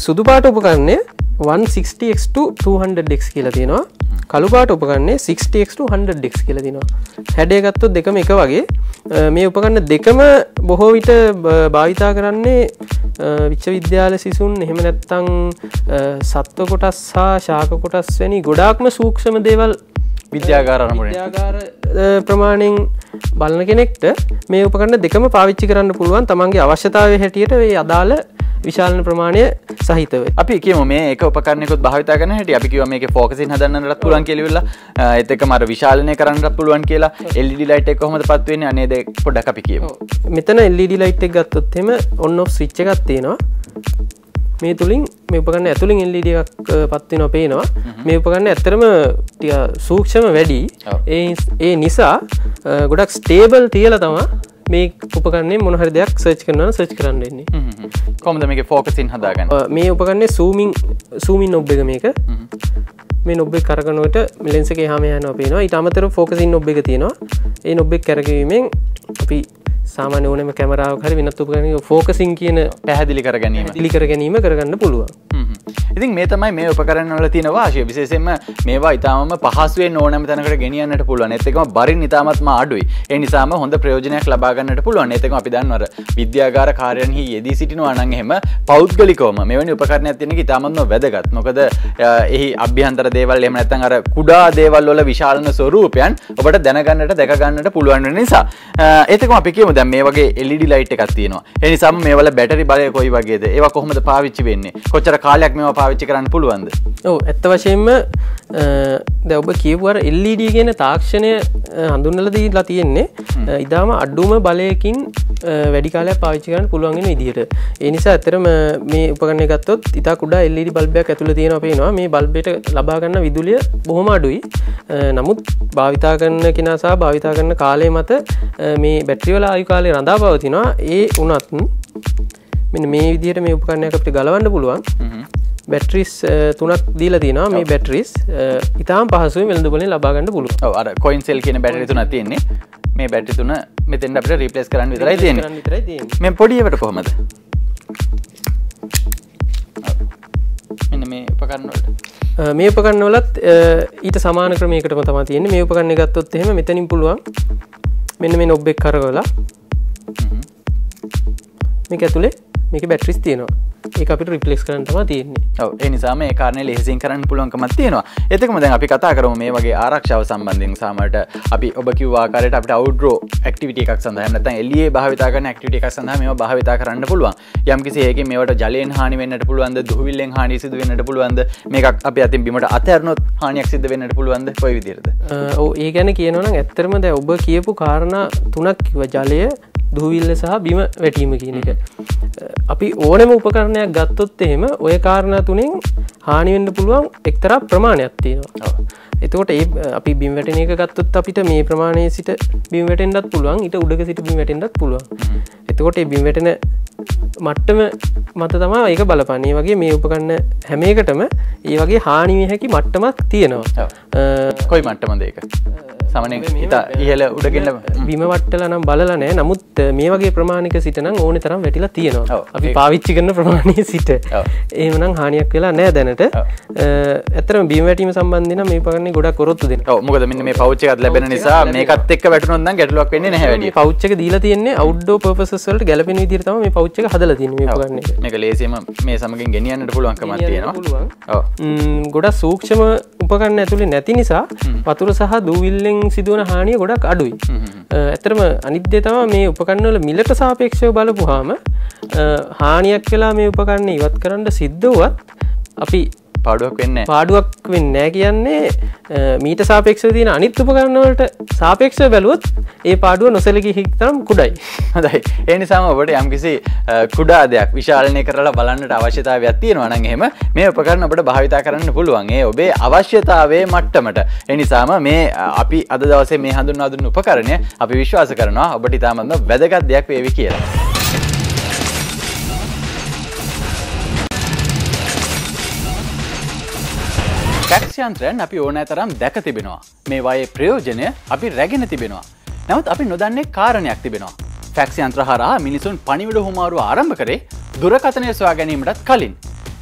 සුදු පාට උපකරණය 160x to 200x කියලා තියෙනවා. කළු පාට උපකරණේ 60x to 100x කියලා තියෙනවා. හැඩය ගත්තොත් දෙකම එක වගේ. මේ උපකරණ දෙකම බොහෝ විට භාවිතා කරන්නේ විශ්වවිද්‍යාල සිසුන් එහෙම නැත්නම් සත්ව කොටස් සහ ශාක කොටස් වැනි ගොඩාක්ම සූක්ෂම දේවල් විද්‍යාගාර ප්‍රමාණයෙන් බලන කෙනෙක්ට මේ උපකරණ දෙකම පාවිච්චි කරන්න පුළුවන් තමන්ගේ අවශ්‍යතාවය හැටියට මේ අදාළ විශාලන ප්‍රමාණය සහිතව. අපි කියමු මේ එක උපකරණයකුත් භාවිතා කරන හැටි. අපි කිව්වා මේකේ ෆෝකසින් හදන්නටත් පුළුවන් කියලා ඉවරලා ඒත් එක්කම අර විශාලනය කරන්නටත් පුළුවන් කියලා. LED light එක කොහොමද පත් වෙන්නේ අනේ දෙක පොඩ්ඩක් අපි කියමු. මෙතන LED light එක ගත්තොත් එහෙම on off switch එකක් තියෙනවා. මේ තුලින් මේ උපකරණ ඇතුලින් LED එකක් පත් වෙනවා පේනවා. මේ උපකරණ ඇත්තටම ටික සූක්ෂම වැඩි. ඒ නිසා ගොඩක් ස්ටේබල් තියලා තමයි මේ උපකරණේ මොන හරි දෙයක් සර්ච් කරනවා නම් සර්ච් කරන්න වෙන්නේ. කොහොමද මේකේ ෆෝකසින් හදාගන්නේ? මේ උපකරණේ zoom in knob එක මේක. මේ knob එක කරකනකොට ලෙන්ස් එකේ හැම යනවා පේනවා. ඊට අමතරව focusing knob එක තියෙනවා. ඒ knob එක කරකවීමෙන් අපි සාමාන්‍ය ඕනෙම කැමරාවක හරි වෙනත් උපකරණයක ෆෝකසින් කියන පැහැදිලි කර ගැනීම කරගන්න පුළුවන්. ඉතින් මේ තමයි මේ උපකරණ වල තියෙන වාසිය. විශේෂයෙන්ම මේවා ඊටාමම පහසුවෙන් ඕනෑම තැනකට ගෙනියන්නට පුළුවන්. ඒත් එක්කම බරින් ඊටාමත්ම අඩුයි. ඒ නිසාම හොඳ ප්‍රයෝජනයක් ලබා ගන්නට පුළුවන්. ඒත් එක්කම අපි දන්නවා අර විද්‍යාගාර කාර්යයන්හි යෙදී සිටිනවා නම් එහෙම පෞද්ගලිකවම මෙවැනි උපකරණයක් තියෙන එක ඊටාමත්ම වැදගත්. මොකද එහි අභ්‍යන්තර දේවල් එහෙම නැත්නම් අර කුඩා දේවල් වල විශාලන ස්වරූපයන් ඔබට දැනගන්නට දැක ගන්නට පුළුවන් වෙන නිසා. ඒත් එක්කම අපි කියමු දැන් මේ වගේ LED light එකක් තියෙනවා. ඒ නිසාම මේවල බැටරි බලය කොයි වගේද? ඒවා කොහොමද පාවිච්චි වෙන්නේ? කොච්චර කාලයක් මේවා පාවිච්චි කරන්න පුළුවන්ද? ඔව් ඇත්ත වශයෙන්ම දැන් ඔබ කියපු අර LED කියන තාක්ෂණය හඳුන්වලා දීලා තියෙන්නේ ඉදාම අඩුම බලයකින් වැඩි කාලයක් පාවිච්චි කරන්න පුළුවන් වෙන විදිහට. ඒ නිසා ඇත්තටම මේ උපකරණය ගත්තොත් ඉතා කුඩා LED බල්බයක් ඇතුළේ තියෙනවා පේනවා. මේ බල්බෙට ලබා ගන්න විදුලිය බොහොම අඩුයි. නමුත් භාවිතා කරන කෙනා සහ භාවිතා කරන කාලය මත මේ බැටරි වල ආයු කාලය රඳා පවතිනවා. ඒ වුණත් මෙන්න මේ විදිහට මේ උපකරණයක් අපිට ගලවන්න පුළුවන්. බැටරිස් 3ක් දීලා තියෙනවා. මේ බැටරිස් ඉතාම පහසුවෙන් වෙළඳපොලෙන් ලබා ගන්න පුළුවන්. ඔව් අර කොයින් සෙල් කියන බැටරි 3ක් තියෙන්නේ. මේ බැටරි 3 මෙතෙන් අපිට රීප්ලේස් කරන්න විතරයි තියෙන්නේ. මේ පොඩි ඒවට කොහමද? මෙන්න මේ උපකරණ වලට මේ උපකරණවලත් ඊට සමාන ක්‍රමයකටම තමයි තියෙන්නේ. මේ උපකරණය ගත්තොත් එහෙම මෙතනින් පුළුවන් මෙන්න මේ නොබ් එක කරකවලා මේක ඇතුලේ මේකේ බැටරිස් තියෙනවා. ඒක අපිට රිප්ලේස් කරන්න තමයි තියෙන්නේ. ඔව් ඒ නිසා මේ කාරණේ ලෙහෙසියෙන් කරන්න පුළුවන්කමක් තියෙනවා. ඒකම දැන් අපි කතා කරමු මේ වගේ ආරක්ෂාව සම්බන්ධයෙන්. සාමාන්‍යයට අපි ඔබ කිව්ව ආකාරයට අපිට අවුට්ඩෝර් ඇක්ටිවිටි එකක් සඳහා එහෙම නැත්නම් එළියේ භාවිතා කරන ඇක්ටිවිටි එකක් සඳහා මේවා භාවිතා කරන්න පුළුවන්. යම්කිසි හේකින් මේවට ජලයෙන් හානි වෙන්නට පුළුවන්ද, දුහවිල්ලෙන් හානි සිදු වෙන්නට පුළුවන්ද, මේකක් අපි අතින් බිමට අතහැරනොත් හානියක් සිද්ධ වෙන්නට පුළුවන්ද, කොයි විදිහටද? ඔව් ඒ ගැන කියනවා නම් ඇත්තටම දැන් ඔබ කියපු කාරණා තුනක් කිව්වා. ජලය, දුහවිල්ල සහ බිම වැටීම කියන එක. අපි ඕනෙම උපකරණයක් ගත්තොත් එහෙම ඔය කාරණා තුනෙන් හානි වෙන්න පුළුවන් එක්තරා ප්‍රමාණයක් තියෙනවා. එතකොට ඒ අපි බිම් වැටෙන එක ගත්තොත් අපිට මේ ප්‍රමාණයේ සිට බිම් වැටෙන්නත් පුළුවන්, ඊට උඩක සිට බිම් වැටෙන්නත් පුළුවන්. එතකොට මේ බිම් වැටෙන මට්ටම මත තමයි ඒක බලපන්නේ. වගේ මේ උපකරණ හැම එකටම ඒ වගේ හානි විය හැකි මට්ටමක් තියෙනවා. කොයි මට්ටමද ඒක? සාමාන්‍යයෙන් ඉහළ උඩගෙන බිම වට්ටලා නම් බලලා නැහැ. නමුත් මේ වගේ ප්‍රමාණික සිට නම් ඕනේ තරම් වැටිලා තියෙනවා. අපි පාවිච්චි කරන ප්‍රමාණයේ සිට. එහෙමනම් හානියක් වෙලා නැහැ දැනට. ඇත්තටම බිම වැටීම සම්බන්ධයෙන් මේ උපකරණේ ගොඩක් ඔරොත්තු දෙනවා. ඔව් මොකද මෙන්න මේ පවුච් එකක් ලැබෙන නිසා මේකත් එක්ක වැටුනොත් නම් ගැටලුවක් වෙන්නේ නැහැ වැඩි. මේ පවුච් එක දීලා තියෙන්නේ අවුට්ඩෝර් පර්පසස් වලට ගැලපෙන විදිහට තමයි මේ පවුච් එක හදලා තියෙන්නේ මේ උපකරණේ. මේක ලේසියෙන්ම මේ සමගින් ගෙනියන්නට පුළුවන්කමක් තියෙනවා. ඔව්. ගොඩක් සූක්ෂම උපකරණ ඇතුලේ නැති නිසා වතුර සහ දූවිල්ලෙන් සිදුවන හානිය ගොඩක් අඩුයි. ඇත්තටම අනිත් දේ තමයි මේ උපකරණ වල මිලට සාපේක්ෂව බලපුවාම හානියක් වෙලා මේ උපකරණ ඉවත් කරන්න සිද්ධ වුවත් අපි පාඩුවක් වෙන්නේ පාඩුවක් වෙන්නේ නැහැ කියන්නේ මීට සාපේක්ෂව තියෙන අනිත් උපකරණ වලට සාපේක්ෂව බැලුවොත් ඒ පාඩුව නොසැලකිය හැකි තරම් කුඩායි. හොඳයි. ඒ නිසාම ඔබට යම්කිසි කුඩා දෙයක් විශාලනය කරලා බලන්නට අවශ්‍යතාවයක් තියෙනවා නම් එහෙම මේ උපකරණ ඔබට භාවිතා කරන්න පුළුවන්. ඒ ඔබේ අවශ්‍යතාවයේ මට්ටමට. ඒ නිසාම මේ අපි අද දවසේ මේ හඳුන්වා දුන්න උපකරණය අපි විශ්වාස කරනවා ඔබට ඉතාමත් වැදගත් දෙයක් වේවි කියලා. ෆැක්ස් යන්ත්‍රයන් අපි ඕනෑ තරම් දැක තිබෙනවා. මේවායේ ප්‍රයෝජනය අපි රැගෙන තිබෙනවා. නමුත් අපි නොදන්නේ කාරණයක් තිබෙනවා. ෆැක්ස් යන්ත්‍ර හරහා මිනිසුන් පණිවිඩ හුමාරුව ආරම්භ කරේ දුරකථනය සොයා ගැනීමටත් කලින්.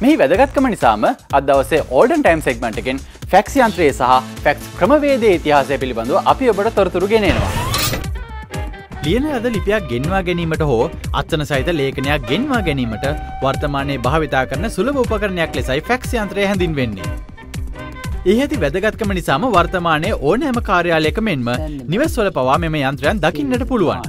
මෙහි වැදගත්කම නිසාම අද දවසේ ඕල්ඩන් ටයිම් සෙග්මන්ට් එකෙන් ෆැක්ස් යන්ත්‍රයේ සහ ෆැක්ස් ක්‍රමවේදයේ ඉතිහාසය පිළිබඳව අපි ඔබට තොරතුරු ගෙනෙනවා. ලියන ලද ලිපියක් ගෙන්වා ගැනීමට හෝ අත්වන සහිත ලේඛනයක් ගෙන්වා ගැනීමට වර්තමානයේ භාවිතා කරන සුලභ උපකරණයක් ලෙසයි ෆැක්ස් යන්ත්‍රය හැඳින්වෙන්නේ. ඉහති වැදගත්කම නිසාම වර්තමානයේ ඕනෑම කාර්යාලයක මෙන්ම නිවෙස්වල පවා මෙම යන්ත්‍රයන් දකින්නට පුළුවන්.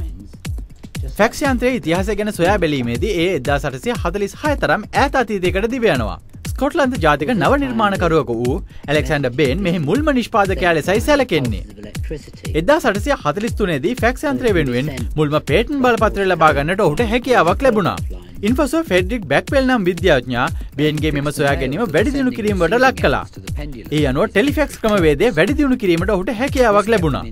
ෆැක්ස් යන්ත්‍රයේ ඉතිහාසය ගැන සොයා බැලීමේදී ඒ 1846 තරම් ඈත අතීතයකට දිව යනවා. ස්කොට්ලන්ත ජාතික නව නිර්මාණකරුවෙකු වූ ඇලෙක්සැන්ඩර් බේන් මෙහි මුල්ම නිෂ්පාදකයා ලෙසයි සැලකෙන්නේ. 1843 දී ෆැක්ස් යන්ත්‍රය වෙනුවෙන් මුල්ම පේටන්ට් බලපත්‍රය ලබා ගන්නට ඔහුට හැකියාවක් ලැබුණා. ඉන්ෆෝසෝ ෆෙඩරික් බැක්වෙල් නම් විද්‍යාඥයා බේන්ගේ මෙම සොයා ගැනීම වැඩි දියුණු කිරීමට ලක් කළා. ඒ අනුව ටෙලිෆැක්ස් ක්‍රමවේදය වැඩි දියුණු කිරීමට ඔහුට හැකියාවක් ලැබුණා.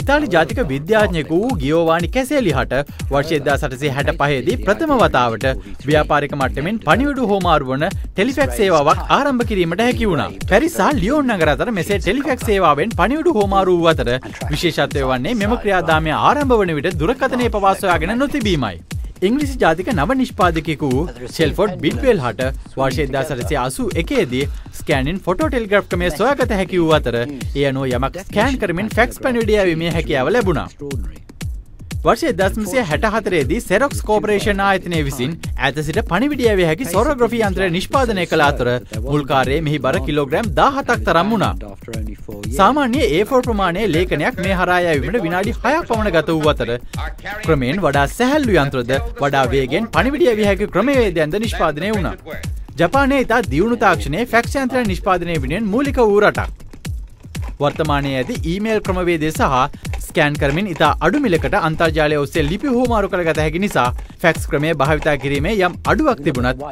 ඉතාලි ජාතික විද්‍යාඥයෙකු වූ ගියෝවානි කැසේලිහට වර්ෂ 1865 දී ප්‍රථම වතාවට ව්‍යාපාරික මට්ටමින් පණිවිඩු හෝමාරු වන ටෙලිෆැක්ස් සේවාවක් ආරම්භ කිරීමට හැකි වුණා. පැරිස් සහ ලියෝන් නගර අතර මෙසේ ටෙලිෆැක්ස් සේවාවෙන් පණිවිඩු හෝමාරු වූ අතර විශේෂත්වය වන්නේ මෙම ක්‍රියාදාමය ආරම්භ වන විට දුරකථනයේ පවා සොයාගෙන නොතිබීමයි. ඉංග්‍රීසි ජාතික නව නිෂ්පාදකයෙකු ෂෙල්ෆෝඩ් බිඩ්වෙල් හට වර්ෂ 1881 දී ස්කෑනින් ෆොටෝ ටෙලිග්‍රාෆ් ක්‍රමය සොයාගත හැකි වූ අතර ඒ අනුව යමක් ස්කෑන් කරමින් ෆැක්ස් පණිවිඩය යැවීමේ හැකියාව ලැබුණා. වර්ෂ 1964 දී සෙරොක්ස් කෝපරේෂන් ආයතනය විසින් ඈත සිට පණිවිඩය යැවිය හැකි සෝරෝග්‍රැෆි යන්ත්‍රය නිෂ්පාදනය කළ අතර මුල් කාර්යයේ මෙහි බර කිලෝග්‍රෑම් 17ක් තරම් වුණා. සාමාන්‍ය A4 ප්‍රමාණයේ ලේඛනයක් මේ හරහා යැවීමට විනාඩි 6ක් පමණ ගත වූ අතර ක්‍රමයෙන් වඩා සැහැල්ලු යන්ත්‍රද වඩා වේගෙන් පණිවිඩය යැවිය හැකි ක්‍රමවේදයන්ද නිෂ්පාදනය වුණා. ජපානයේ ඉතා දියුණු තාක්ෂණයේ ෆැක්ස් යන්ත්‍රයන් නිෂ්පාදනය වෙනුවෙන් මූලික වූ රටක්. වර්තමානයේ ඇති ඊමේල් ක්‍රමවේදය සහ ස්කෑන් කරමින් ඉතා අඩු මිලකට අන්තර්ජාලය ඔස්සේ ලිපි හුවමාරු කරගත හැකි නිසා ෆැක්ස් ක්‍රමය භාවිතා කිරීමේ යම් අඩුවක් තිබුණත්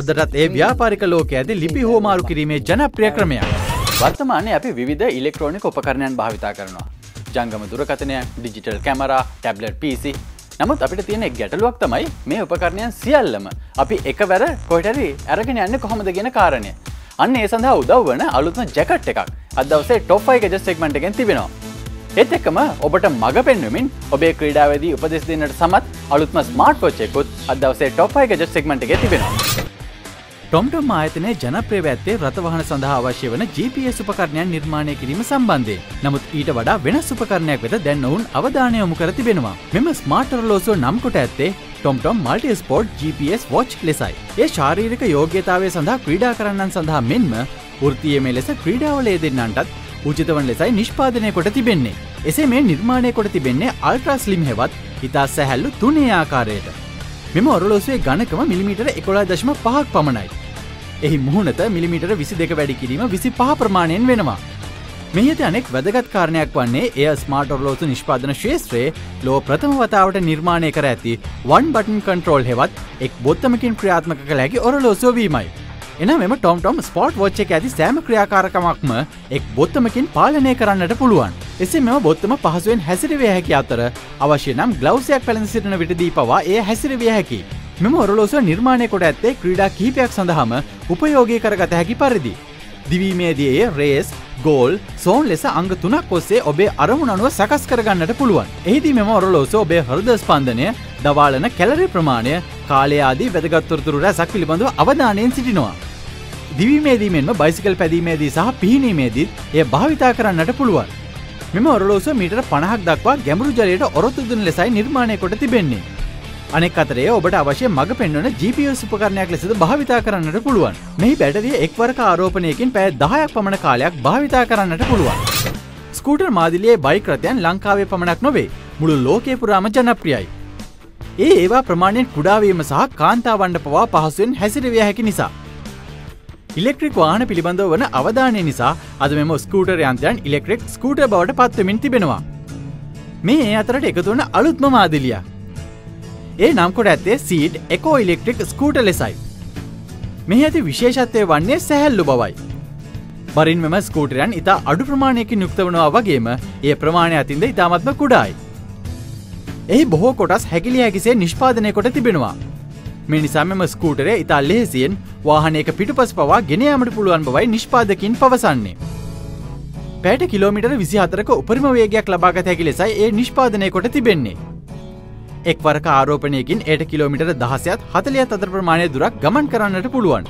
අදටත් ඒ ව්‍යාපාරික ලෝකයේ ඇති ලිපි හුවමාරු කිරීමේ ජනප්‍රිය ක්‍රමයක්. වර්තමානයේ අපි විවිධ ඉලෙක්ට්‍රොනික උපකරණයන් භාවිතා කරනවා. ජංගම දුරකථනය, ඩිජිටල් කැමරා, ටැබ්ලට් PC. නමුත් අපිට තියෙන ගැටලුවක් තමයි මේ උපකරණයන් සියල්ලම අපි එකවර කොහෙට හරි අරගෙන යන්නේ කොහොමද කියන කාරණය. අන්න ඒ සඳහා උදව් වන අලුත්ම ජැකට් එකක් අද දවසේ টොප් 5 ගැජට් සෙග්මන්ට් එකෙන් තිබෙනවා. ඒත් එක්කම ඔබට මඟ පෙන්වමින් ඔබේ ක්‍රීඩාවේදී උපදෙස් දෙන්නට සමත් අලුත්ම ස්මාර්ට් වොච් එකකුත් අද දවසේ টොප් 5 ගැජට් සෙග්මන්ට් එකේ තිබෙනවා. TomTom ආයතනයේ ජනප්‍රිය ඇත්තේ රථවාහන සඳහා අවශ්‍ය වන GPS උපකරණයන් නිර්මාණය කිරීම සම්බන්ධයෙන්. නමුත් ඊට වඩා වෙනස් උපකරණයක් වෙත දැන් ඔවුන් අවධානය යොමු කර තිබෙනවා. මෙම ස්මාර්ට් ඔරලෝසුව නම් කොට ඇත්තේ TomTom Multi Sport GPS Watch ලෙසයි. ඒ ශාරීරික යෝග්‍යතාවය සඳහා ක්‍රීඩා කරන්නන් සඳහා මෙන්ම වෘත්තීයමය ලෙස ක්‍රීඩාවල යෙදෙන්නන්ටත් උචිත වන ලෙසයි නිෂ්පාදනය කොට තිබෙන්නේ. එසේ මේ නිර්මාණය කොට තිබෙන්නේ අල්ට්‍රා ස්ලිම් හෙවත් ඉතා සැහැල්ලු 3 ආකාරයට. මෙම ඔරලෝසුවේ ඝනකම මිලිමීටර 11.5ක් පමණයි. එහි මුහුණත මිලිමීටර 22 වැඩි කිරීම 25 ප්‍රමාණයෙන් වෙනවා. මෙහි ඇති අනෙක් වැදගත් කාරණයක් වන්නේ එය ස්මාර්ට් ඔරලෝසු නිෂ්පාදන ක්ෂේත්‍රයේ ලෝ ප්‍රථම වතාවට නිර්මාණය කර ඇති one button control හෙවත් එක් බොත්තමකින් ක්‍රියාත්මක කළ හැකි ඔරලෝසුව වීමයි. එනම් මෙම TomTom Sport Watch එකේ ඇති සෑම ක්‍රියාකාරකමක්ම එක් බොත්තමකින් පාලනය කරන්නට පුළුවන්. එසේ මෙම බොත්තම පහසුවෙන් හැසිරවිය හැකි අතර අවශ්‍ය නම් ග්ලව්ස් එකක් පැළඳ සිටින විටදී පවා එය හැසිරවිය හැකියි. මෙම ඔරලෝසුව නිර්මාණය කොට ඇත්තේ ක්‍රීඩා කිහිපයක් සඳහාම උපයෝගී කරගත හැකි පරිදි. දිවීමේදී එය රේස්, ගෝල්, සෝන් ලෙස අංග 3ක් ඔස්සේ ඔබේ අරමුණ අනුව සකස් කරගන්නට පුළුවන්. එහිදී මෙම ඔරලෝසුව ඔබේ හෘද ස්පන්දනය, දවාලන කැලරි ප්‍රමාණය, කාලය ආදී වැදගත් තොරතුරු රැසක් පිළිබඳව අවධානයෙන් සිටිනවා. දිවීමේදී මෙන්ම බයිසිකල් පැදීමේදී සහ පිහිනීමේදීත් එය භාවිතා කරන්නට පුළුවන්. මෙම ඔරලෝසුව මීටර 50ක් දක්වා ගැඹුරු ජලයට ඔරොත්තු දුන් ලෙසයි නිර්මාණය කොට තිබෙන්නේ. අනෙක් අතරේ ඔබට අවශ්‍ය මඟ පෙන්වන GPS උපකරණයක් ලෙසද භාවිතා කරන්නට පුළුවන්. මෙහි බැටරිය එක්වරක ආරෝපණයකින් පැය 10ක් පමණ කාලයක් භාවිතා කරන්නට පුළුවන්. ස්කූටර් මාදිලියේ බයික් රථයන් ලංකාවේ පමණක් නොවේ, මුළු ලෝකයේ පුරාම ජනප්‍රියයි. ඒවා ප්‍රමාණයෙන් කුඩා වීම සහ කාන්තාවන්ට පවා පහසුවෙන් හැසිරවිය හැකි නිසා. ඉලෙක්ට්‍රික් වාහන පිළිබඳව වන අවධානය නිසා අද මෙම ස්කූටර් යන්ත්‍රයන් ඉලෙක්ට්‍රික් ස්කූටර් බවට පත්වෙමින් තිබෙනවා. මේ අතරට එකතු වන අලුත්ම මාදිලියක්. ඒ නම් කොට ඇත්තේ සීඩ් එකෝ ඉලෙක්ට්‍රික් ස්කූටර් ලෙසයි. මෙහි ඇති විශේෂත්වය වන්නේ සැහැල්ලු බවයි. බරින් මෙම ස්කූටරයන් ඉතා අඩු ප්‍රමාණයකින් යුක්ත වනවා වගේම ඒ ප්‍රමාණය අතින්ද ඉතාමත්ම කුඩායි. එහි බොහෝ කොටස් හැකිලිය හැකිසේ නිෂ්පාදනය කොට තිබෙනවා. මේ නිසා මෙම ස්කූටරය ඉතා ලෙහෙසියෙන් වාහනයක පිටුපස පවා ගෙන යාමට පුළුවන් බවයි නිෂ්පාදකින් පවසන්නේ. පැයට කිලෝමීටර 24ක උපරිම වේගයක් ලබාගත හැකි ලෙසයි ඒ නිෂ්පාදනය කොට තිබෙන්නේ. එක්වරක ආරෝපණයකින් එයට කිලෝමීටර 16ත් 40ත් අතර ප්‍රමාණය දුරක් ගමන් කරන්නට පුළුවන්.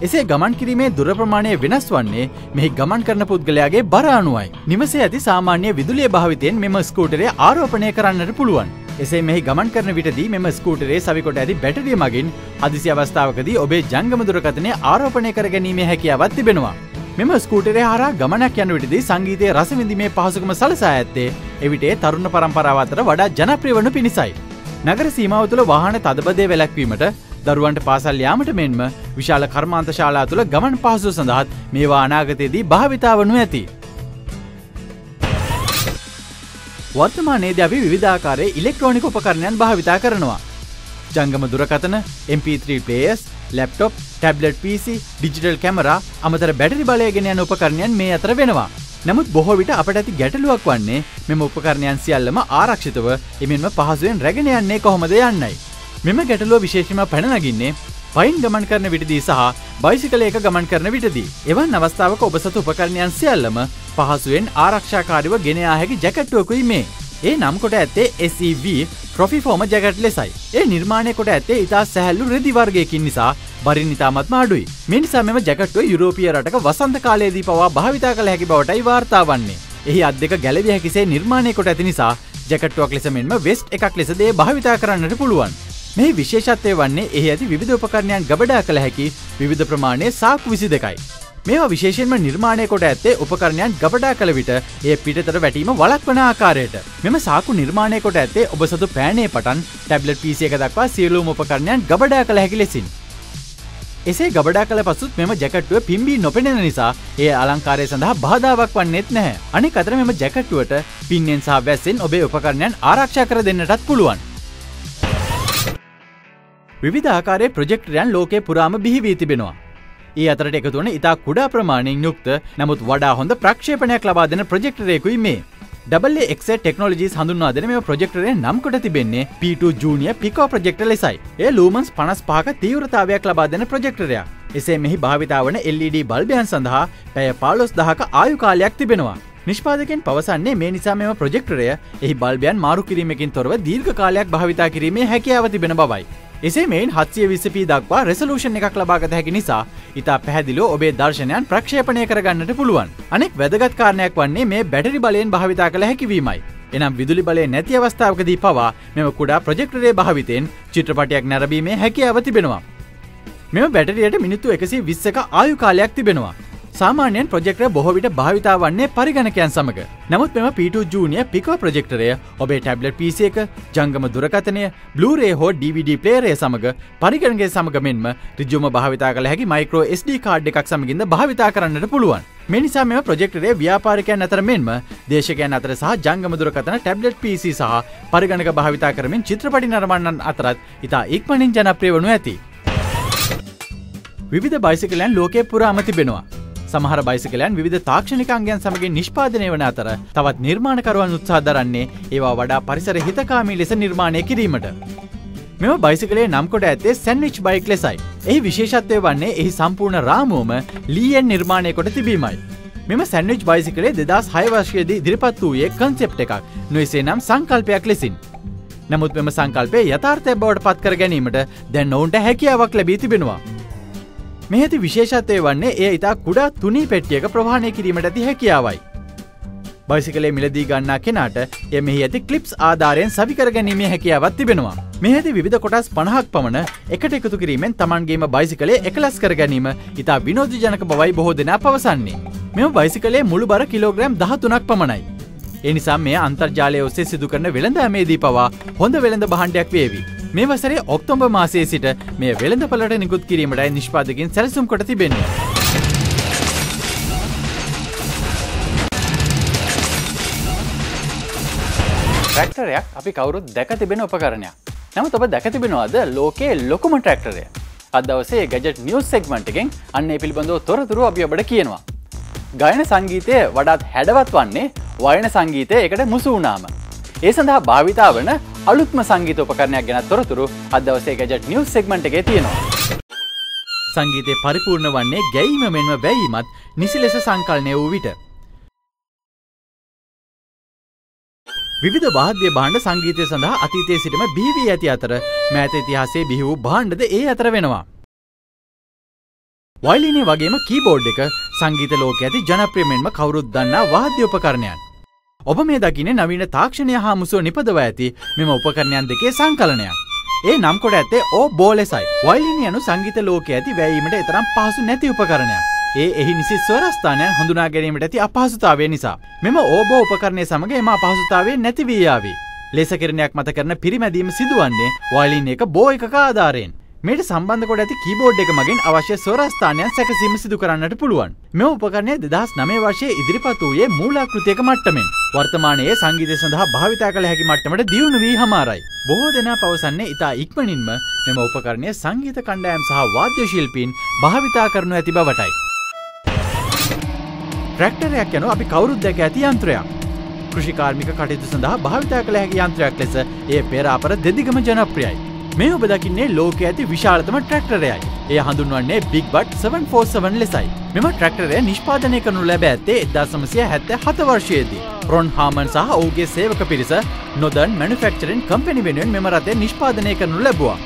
එසේ ගමන් කිරීමේ දුර ප්‍රමාණය වෙනස් වන්නේ මෙහි ගමන් කරන පුද්ගලයාගේ බර අනුවයි. නිවසේ ඇති සාමාන්‍ය විදුලිය භාවිතයෙන් මෙම ස්කූටරය ආරෝපණය කරන්නට පුළුවන්. එසේ මෙහි ගමන් කරන විටදී මෙම ස්කූටරයේ සවිකොට ඇති බැටරිය මගින් හදිසි අවස්ථාවකදී ඔබේ ජංගම දුරකථනය ආරෝපණය කර ගැනීමේ හැකියාවක් තිබෙනවා. මෙම ස්කූටරය හරහා ගමනක් යන විටදී සංගීතයේ රස විඳීමේ පහසුකම සලසා ඇත්තේ එවිට තරුණ පරම්පරාව අතර වඩා ජනප්‍රිය වනු පිණිසයි. නගර සීමාව තුළ වාහන තදබදය වැළැක්වීමට, දරුවන්ට පාසල් යාමට මෙන්ම විශාල කර්මාන්ත ශාලා තුළ ගමන් පහසුව සඳහාත් මේවා අනාගතයේදී භාවිතා වනු ඇති. වර්තමානයේදී අපි විවිධාකාරයේ ඉලෙක්ට්‍රොනික උපකරණයන් භාවිතා කරනවා. ජංගම දුරකථන, MP3 players, laptop, tablet PC, digital camera, අමතර බැටරි බලය ගෙන යන උපකරණයන් මේ අතර වෙනවා. නමුත් බොහෝ විට අපට ඇති ගැටලුවක් වන්නේ මෙම උපකරණයන් සියල්ලම ආරක්ෂිතව එමෙන්ම පහසුවෙන් රැගෙන යන්නේ කොහොමද යන්නයි. මෙම ගැටලුව විශේෂයෙන්ම පැන නගින්නේ පයින් ගමන් කරන විටදී සහ බයිසිකලයක ගමන් කරන විටදී. එවන් අවස්ථාවක ඔබ සතු උපකරණයන් සියල්ලම පහසුවෙන් ආරක්ෂාකාරීව ගෙන යා හැකි ජැකට්ටුවකුයි මේ. ඒ නම් කොට ඇත්තේ SEV Trophy Former ජැකට් ලෙසයි. ඒ නිර්මාණය කොට ඇත්තේ ඉතා සැහැල්ලු රෙදි වර්ගයකින් නිසා බරින් ඉතාමත්ම අඩුයි. මේ නිසා මෙම ජැකට්ටුව යුරෝපීය රටක වසන්ත කාලයේදී පවා භාවිතා කළ හැකි බවටයි වාර්තා වන්නේ. එහි අත් දෙක ගැලවිය හැකිසේ නිර්මාණය කොට ඇති නිසා ජැකට්ටුවක් ලෙස මෙන්ම වෙස්ට් එකක් ලෙසද එය භාවිතා කරන්නට පුළුවන්. මේ විශේෂත්වය වන්නේ එහි ඇති විවිධ උපකරණයන් ගබඩා කළ හැකි විවිධ ප්‍රමාණයේ සාක්කු 22යි. මේවා විශේෂයෙන්ම නිර්මාණය කොට ඇත්තේ උපකරණයන් ගබඩා කළ විට එය පිටතට වැටීම වළක්වන ආකාරයට. මෙම සාක්කු නිර්මාණය කොට ඇත්තේ ඔබ සතු පෑනේ පටන් ටැබ්ලට් PC එක දක්වා සියලුම උපකරණයන් ගබඩා කළ හැකි ලෙසින්. එසේ ගබඩා කළ පසුත් මෙම ජැකට්ටුව පිම්බී නොපෙනෙන නිසා එය අලංකාරය සඳහා බාධාවක් වන්නේත් නැහැ. අනෙක් අතර මෙම ජැකට්ටුවට පින්නෙන් සහ වැස්සෙන් ඔබේ උපකරණයන් ආරක්ෂා කර දෙන්නටත් පුළුවන්. විවිධ ආකාරයේ ප්‍රොජෙක්ටරයන් ලෝකේ පුරාම බිහි වී තිබෙනවා. ඒ අතරට එකතු වන ඉතා කුඩා ප්‍රමාණයෙන් යුක්ත නමුත් වඩා හොඳ ප්‍රක්ෂේපණයක් ලබා දෙන ප්‍රොජෙක්ටරයකුයි මේ. AA Technologies හඳුන්වා දෙන මේ ප්‍රොජෙක්ටරය නම් කොට තිබෙන්නේ P2 Junior Pico ප්‍රොජෙක්ටර් ලෙසයි. එය ලූමන්ස් 55ක තීව්‍රතාවයක් ලබා දෙන ප්‍රොජෙක්ටරයක්. එසේ මෙහි භාවිතා වන LED බල්බයන් සඳහා පැය 15000ක ආයු කාලයක් තිබෙනවා. නිෂ්පාදකයන් පවසන්නේ මේ නිසා මෙම ප්‍රොජෙක්ටරය එහි බල්බයන් මාරු කිරීමකින් තොරව දීර්ඝ කාලයක් භාවිතා කිරීමේ හැකියාව තිබෙන බවයි. එසේ මෙයින් 720p දක්වා රෙසලූෂන් එකක් ලබාගත හැකි නිසා ඉතා පැහැදිලිව ඔබේ දර්ශනයන් ප්‍රක්ෂේපණය කරගන්නට පුළුවන්. අනෙක් වැදගත් කාරණයක් වන්නේ මේ බැටරි බලයෙන් භාවිතා කළ හැකිවීමයි. එනම් විදුලි බලය නැති අවස්ථාවකදී පවා මෙම කුඩා ප්‍රොජෙක්ටරයේ භාවිතයෙන් චිත්‍රපටයක් නැරඹීමේ හැකියාව තිබෙනවා. මෙම බැටරියට මිනිත්තු 120ක ආයු කාලයක් තිබෙනවා. සාමාන්‍යයෙන් ප්‍රොජෙක්ටර් බොහෝ විට භාවිතා වන්නේ පරිගණකයන් සමග. නමුත් මෙම P2 Junior Pico ප්‍රොජෙක්ටරය ඔබේ ටැබ්ලට් PC එක, ජංගම දුරකථනය, Blu-ray හෝ DVD ප්ලේයරය සමග පරිගණකය සමග මෙන්ම ඍජුවම භාවිතා කළ හැකි micro SD කාඩ් එකක් සමගින්ද භාවිතා කරන්නට පුළුවන්. මේ නිසා මෙම ප්‍රොජෙක්ටරය ව්‍යාපාරිකයන් අතර මෙන්ම දේශකයන් අතර සහ ජංගම දුරකථන ටැබ්ලට් PC සහ පරිගණක භාවිතා කරමින් චිත්‍රපටි නරඹන්නන් අතරත් ඉතා ඉක්මනින් ජනප්‍රිය වනු ඇති. විවිධ බයිසිකලයන් ලෝකයේ පුරාම තිබෙනවා. සමහර බයිසිකලයන් විවිධ තාක්ෂණික අංගයන් සමගින් නිෂ්පාදනය වන අතර තවත් නිර්මාණකරුවන් උත්සාහ දරන්නේ ඒවා වඩා පරිසර හිතකාමී ලෙස නිර්මාණය කිරීමට. මෙම බයිසිකලේ නම් කොට ඇත්තේ සැන්ඩ්විච් බයික් ලෙසයි. එහි විශේෂත්වය වන්නේ එහි සම්පූර්ණ රාමුවම ලීයෙන් නිර්මාණය කොට තිබීමයි. මෙම සැන්ඩ්විච් බයිසිකලේ 2006 වර්ෂයේදී ඉදිරිපත් වූයේ කන්සෙප්ට් එකක්, නොඑසේ නම් සංකල්පයක් ලෙසින්. නමුත් මෙම සංකල්පය යථාර්ථයක් බවට පත් කර ගැනීමට දැන් ඔවුන්ට හැකියාවක් ලැබී තිබෙනවා. මේ ඇති විශේෂත්වය වන්නේ එය ඉතා කුඩා තුනී පෙට්ටියක ප්‍රවාහනය කිරීමට ඇති හැකියාවයි. බයිසිකලේ මිලදී ගන්නා කෙනාට එය මෙහි ඇති ක්ලිප්ස් ආධාරයෙන් සවි කර ගැනීමේ හැකියාවක් තිබෙනවා. මේ ඇති විවිධ කොටස් 50ක් පමණ එකට එකතු කිරීමෙන් තමන්ගේම බයිසිකලේ එකලස් කර ගැනීම ඉතා විනෝදජනක බවයි බොහෝ දෙනා පවසන්නේ. මෙම බයිසිකලේ මුළු බර කිලෝග්‍රෑම් 13ක් පමණයි. ඒ නිසා මෙය අන්තර්ජාලය ඔස්සේ සිදු කරන වෙළඳාමේදී පවා හොඳ වෙළඳ භාණ්ඩයක් වේවි. මේ වසරේ ඔක්තෝබර් මාසයේ සිට මේ වෙළඳපළට නිකුත් කිරීමටයි නිෂ්පාදකයන් සැලසුම් කොට තිබෙන්නේ. ට්‍රැක්ටරයක් අපි කවුරුත් දැක තිබෙන උපකරණයක්. නමුත් ඔබ දැක තිබෙනවද ලෝකයේ ලොකුම ට්‍රැක්ටරය? අද දවසේ ගැජට් නිවුස් සෙග්මන්ට් එකෙන් අන්න ඒ පිළිබඳව තොරතුරු අපි ඔබට කියනවා. ගායන සංගීතය වඩාත් හැඩවත් වන්නේ වයන සංගීතය එකට මුසු වුණාම. ඒ සඳහා භාවිතා වන අලුත්ම සංගීත උපකරණයක් ගැන තොරතුරු අද දවසේ ගැජට් නිවුස් සෙග්මන්ට් එකේ තියෙනවා. සංගීතය පරිපූර්ණ වන්නේ ගැයීම මෙන්ම වැයීමත් නිසි ලෙස සංකලනය වූ විට. විවිධ වාද්‍ය භාණ්ඩ සංගීතය සඳහා අතීතයේ සිටම බිහි වී ඇති අතර මෑත ඉතිහාසයේ බිහි වූ භාණ්ඩද ඒ අතර වෙනවා. වයලිනය වගේම කීබෝඩ් එක සංගීත ලෝකයේ ඇති ජනප්‍රිය මෙන්ම කවුරුත් දන්නා වාද්‍ය උපකරණයන්. ඔබ මේ දකින්නේ නවීන තාක්ෂණය හා මුසුව නිපදව ඇති මෙම උපකරණයන් දෙකේ සංකලනයක්. ඒ නම් කොට ඇත්තේ ඕබෝ ලෙසයි. වයලිනය යනු සංගීත ලෝකයේ ඇති වැයීමට එතරම් පහසු නැති උපකරණයක්. එහි නිසි ස්වරස්ථානයන් හඳුනා ගැනීමට ඇති අපහසුතාවය නිසා මෙම ඕබෝ උපකරණය සමග එම අපහසුතාවය නැති වී යාවි. ලේස කිරණයක් මත කරන පිරිමැදීම සිදුවන්නේ වයලින් එක බෝ එකක ආධාරයෙන්. මේට සම්බන්ධ කොට ඇති කීබෝඩ් එක මගින් අවශ්‍ය ස්වරස්ථානයන් සැකසීම සිදු කරන්නට පුළුවන්. මෙම උපකරණය 2009 වර්ෂයේ ඉදිරිපත් වූයේ මූලාකෘතියක මට්ටමින්. වර්තමානයේ සංගීතය සඳහා භාවිතා කළ හැකි මට්ටමට දියුණු වී හමාරයි. බොහෝ දෙනා පවසන්නේ ඉතා ඉක්මනින්ම මෙම උපකරණය සංගීත කණ්ඩායම් සහ වාද්‍ය ශිල්පීන් භාවිතා කරනු ඇති බවටයි. ට්‍රැක්ටරයක් යනු අපි කවුරුත් දැක ඇති යන්ත්‍රයක්. කෘෂිකාර්මික කටයුතු සඳහා භාවිතා කළ හැකි යන්ත්‍රයක් ලෙස එය පෙර අපර දෙදිගම ජනප්‍රියයි. මේ ඔබ දකින්නේ ලෝකයේ ඇති විශාලතම ට්‍රැක්ටරයයි. එය හඳුන්වන්නේ Big Butt 747 ලෙසයි. මෙම ට්‍රැක්ටරය නිෂ්පාදනය කරනු ලැබ ඇත්තේ 1977 වර්ෂයේදී. රොන් හාමන් සහ ඔහුගේ සේවක පිරිස Northern Manufacturing Company වෙනුවෙන් මෙම රථය නිෂ්පාදනය කරනු ලැබුවා.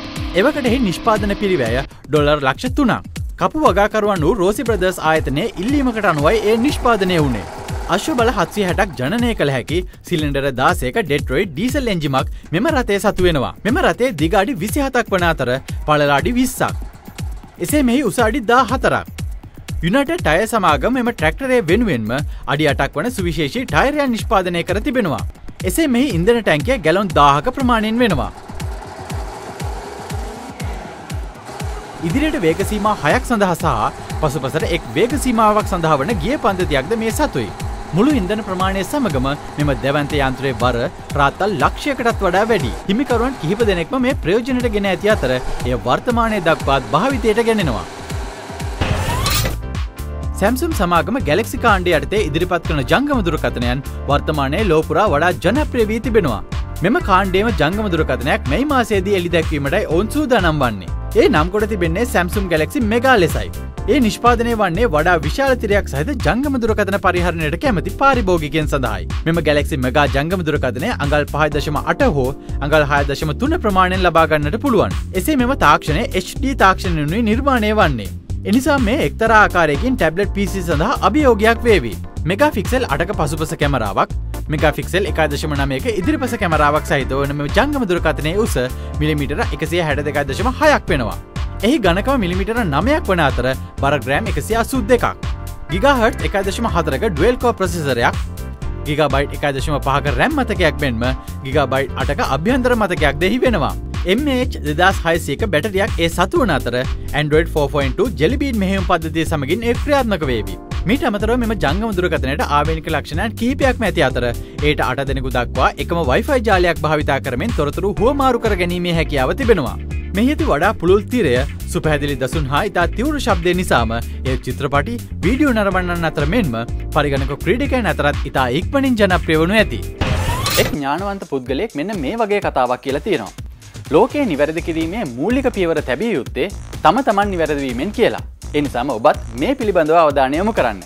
එවකට එහි නිෂ්පාදන පිරිවැය $3,00,000. කපු වගාකරුවන් වූ රෝසි බ්‍රදර්ස් ආයතනයේ ඉල්ලීමකට අනුවයි එය නිෂ්පාදනය වුණේ. අශ්ව බල 760ක් ජනනය කළ හැකි සිලින්ඩර 16ක ඩෙට්‍රොයිට් ඩීසල් එන්ජිමක් මෙම රථයේ සතු වෙනවා. මෙම රථයේ දිග අඩි 27ක් වන අතර පළල අඩි 20ක්. එසේ මෙහි උස අඩි 14ක්. යුනයිටඩ් ටයර් සමාගම මෙම ට්‍රැක්ටරය වෙනුවෙන්ම අඩි 8ක් වන සුවිශේෂී ටයරයන් නිෂ්පාදනය කර තිබෙනවා. එසේ මෙහි ඉන්ධන ටැංකිය ගැලොන් 1000ක ප්‍රමාණයෙන් වෙනවා. ඉදිරියට වේග සීමා 6ක් සඳහා සහ පසුපසට එක් වේග සීමාවක් සඳහා වන ගිය පද්ධතියක්ද මේ සතුයි. මුළු ඉන්ධන ප්‍රමාණය සමගම මෙම දැවන්ත යන්ත්‍රයේ බර රාත්තල් ලක්ෂයකටත් වඩා වැඩි. හිමිකරුවන් කිහිප දෙනෙක්ම මේ ප්‍රයෝජනයට ගෙන ඇති අතර එය වර්තමානයේ දක්වාත් භාවිතයට ගැනෙනවා. Samsung සමාගම Galaxy කාණ්ඩය යටතේ ඉදිරිපත් කරන ජංගම දුරකථනයන් වර්තමානයේ ලෝ පුරා වඩා ජනප්‍රිය වී තිබෙනවා. මෙම කාණ්ඩයේම ජංගම දුරකථනයක් මේ මාසයේදී එළි දැක්වීමටයි ඔවුන් සූදානම් වන්නේ. ඒ නම් කොට තිබෙන්නේ Samsung Galaxy Mega ලෙසයි. ඒ නිෂ්පාදනය වන්නේ වඩා විශාල තිරයක් සහිත ජංගම දුරකථන පරිහරණයට කැමති පාරිභෝගිකයන් සඳහායි. මෙම Galaxy Mega ජංගම දුරකථනය අඟල් 5.8 හෝ අඟල් 6.3 ප්‍රමාණයෙන් ලබා ගන්නට පුළුවන්. එසේ මෙම තාක්ෂණය HD තාක්ෂණයෙන්ුයි නිර්මාණය වන්නේ. එනිසා මේ එක්තරා ආකාරයකින් ටැබ්ලට් PC සඳහා අභියෝගයක් වේවි. මෙගාපික්සල් 8ක පසුපස කැමරාවක්, මෙගාපික්සල් 1.9ක ඉදිරිපස කැමරාවක් සහිතව වන මෙම ජංගම දුරකථනයේ උස මිලිමීටර 162.6ක් වෙනවා. එහි ඝනකම මිලිමීටර 9ක් වන අතර බර gram 182ක්. ගිගාහර්ට් 1.4ක dual core ප්‍රොසෙසරයක්, gigabyte 1.5ක RAM මතකයක් මෙන්ම ගිගාබයිට් 8ක අභ්‍යන්තර මතකයක් දෙහි වෙනවා. MH2600ක බැටරියක් ඒ සතු වන අතර Android 4.2 Jelly Bean මෙහෙයුම් පද්ධතිය සමගින් ඒ ක්‍රියාත්මක වේවි. මීට අමතරව මෙම ජංගම දුරකථනයට ආවේනික ලක්ෂණයන් කිහිපයක්ම ඇති අතර ඒට 8 දෙනෙකු දක්වා එකම Wi-Fi ජාලයක් භාවිතා කරමින් තොරතුරු හුවමාරු කර ගැනීමේ හැකියාව තිබෙනවා. මෙහි ඇති වඩා පුළුල් තිරය, සුපැහැදිලි දසුන් හා ඉතා තිවුරු ශබ්දය නිසාම එය චිත්‍රපටි, වීඩියෝ නරඹන්නන් අතර මෙන්ම පරිගණක ක්‍රීඩකයන් අතරත් ඉතා ඉක්මනින් ජනප්‍රිය වනු ඇති. එක් ඥානවන්ත පුද්ගලයෙක් මෙන්න මේ වගේ කතාවක් කියලා තියෙනවා. ලෝකයේ නිවැරදි කිරීමේ මූලික පියවර තැබිය යුත්තේ තම තමන් නිවැරදි වීමෙන් කියලා. ඒ නිසාම ඔබත් මේ පිළිබඳව අවධානය යොමු කරන්න.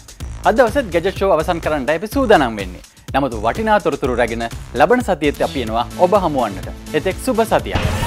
අද දවසෙත් ගැජට් ෂෝ අවසන් කරන්නට අපි සූදානම් වෙන්නේ. නමුත් වටිනා තොරතුරු රැගෙන ලබන සතියේත් අපි එනවා ඔබ හමුවන්නට. එතෙක් සුබ සතියක්.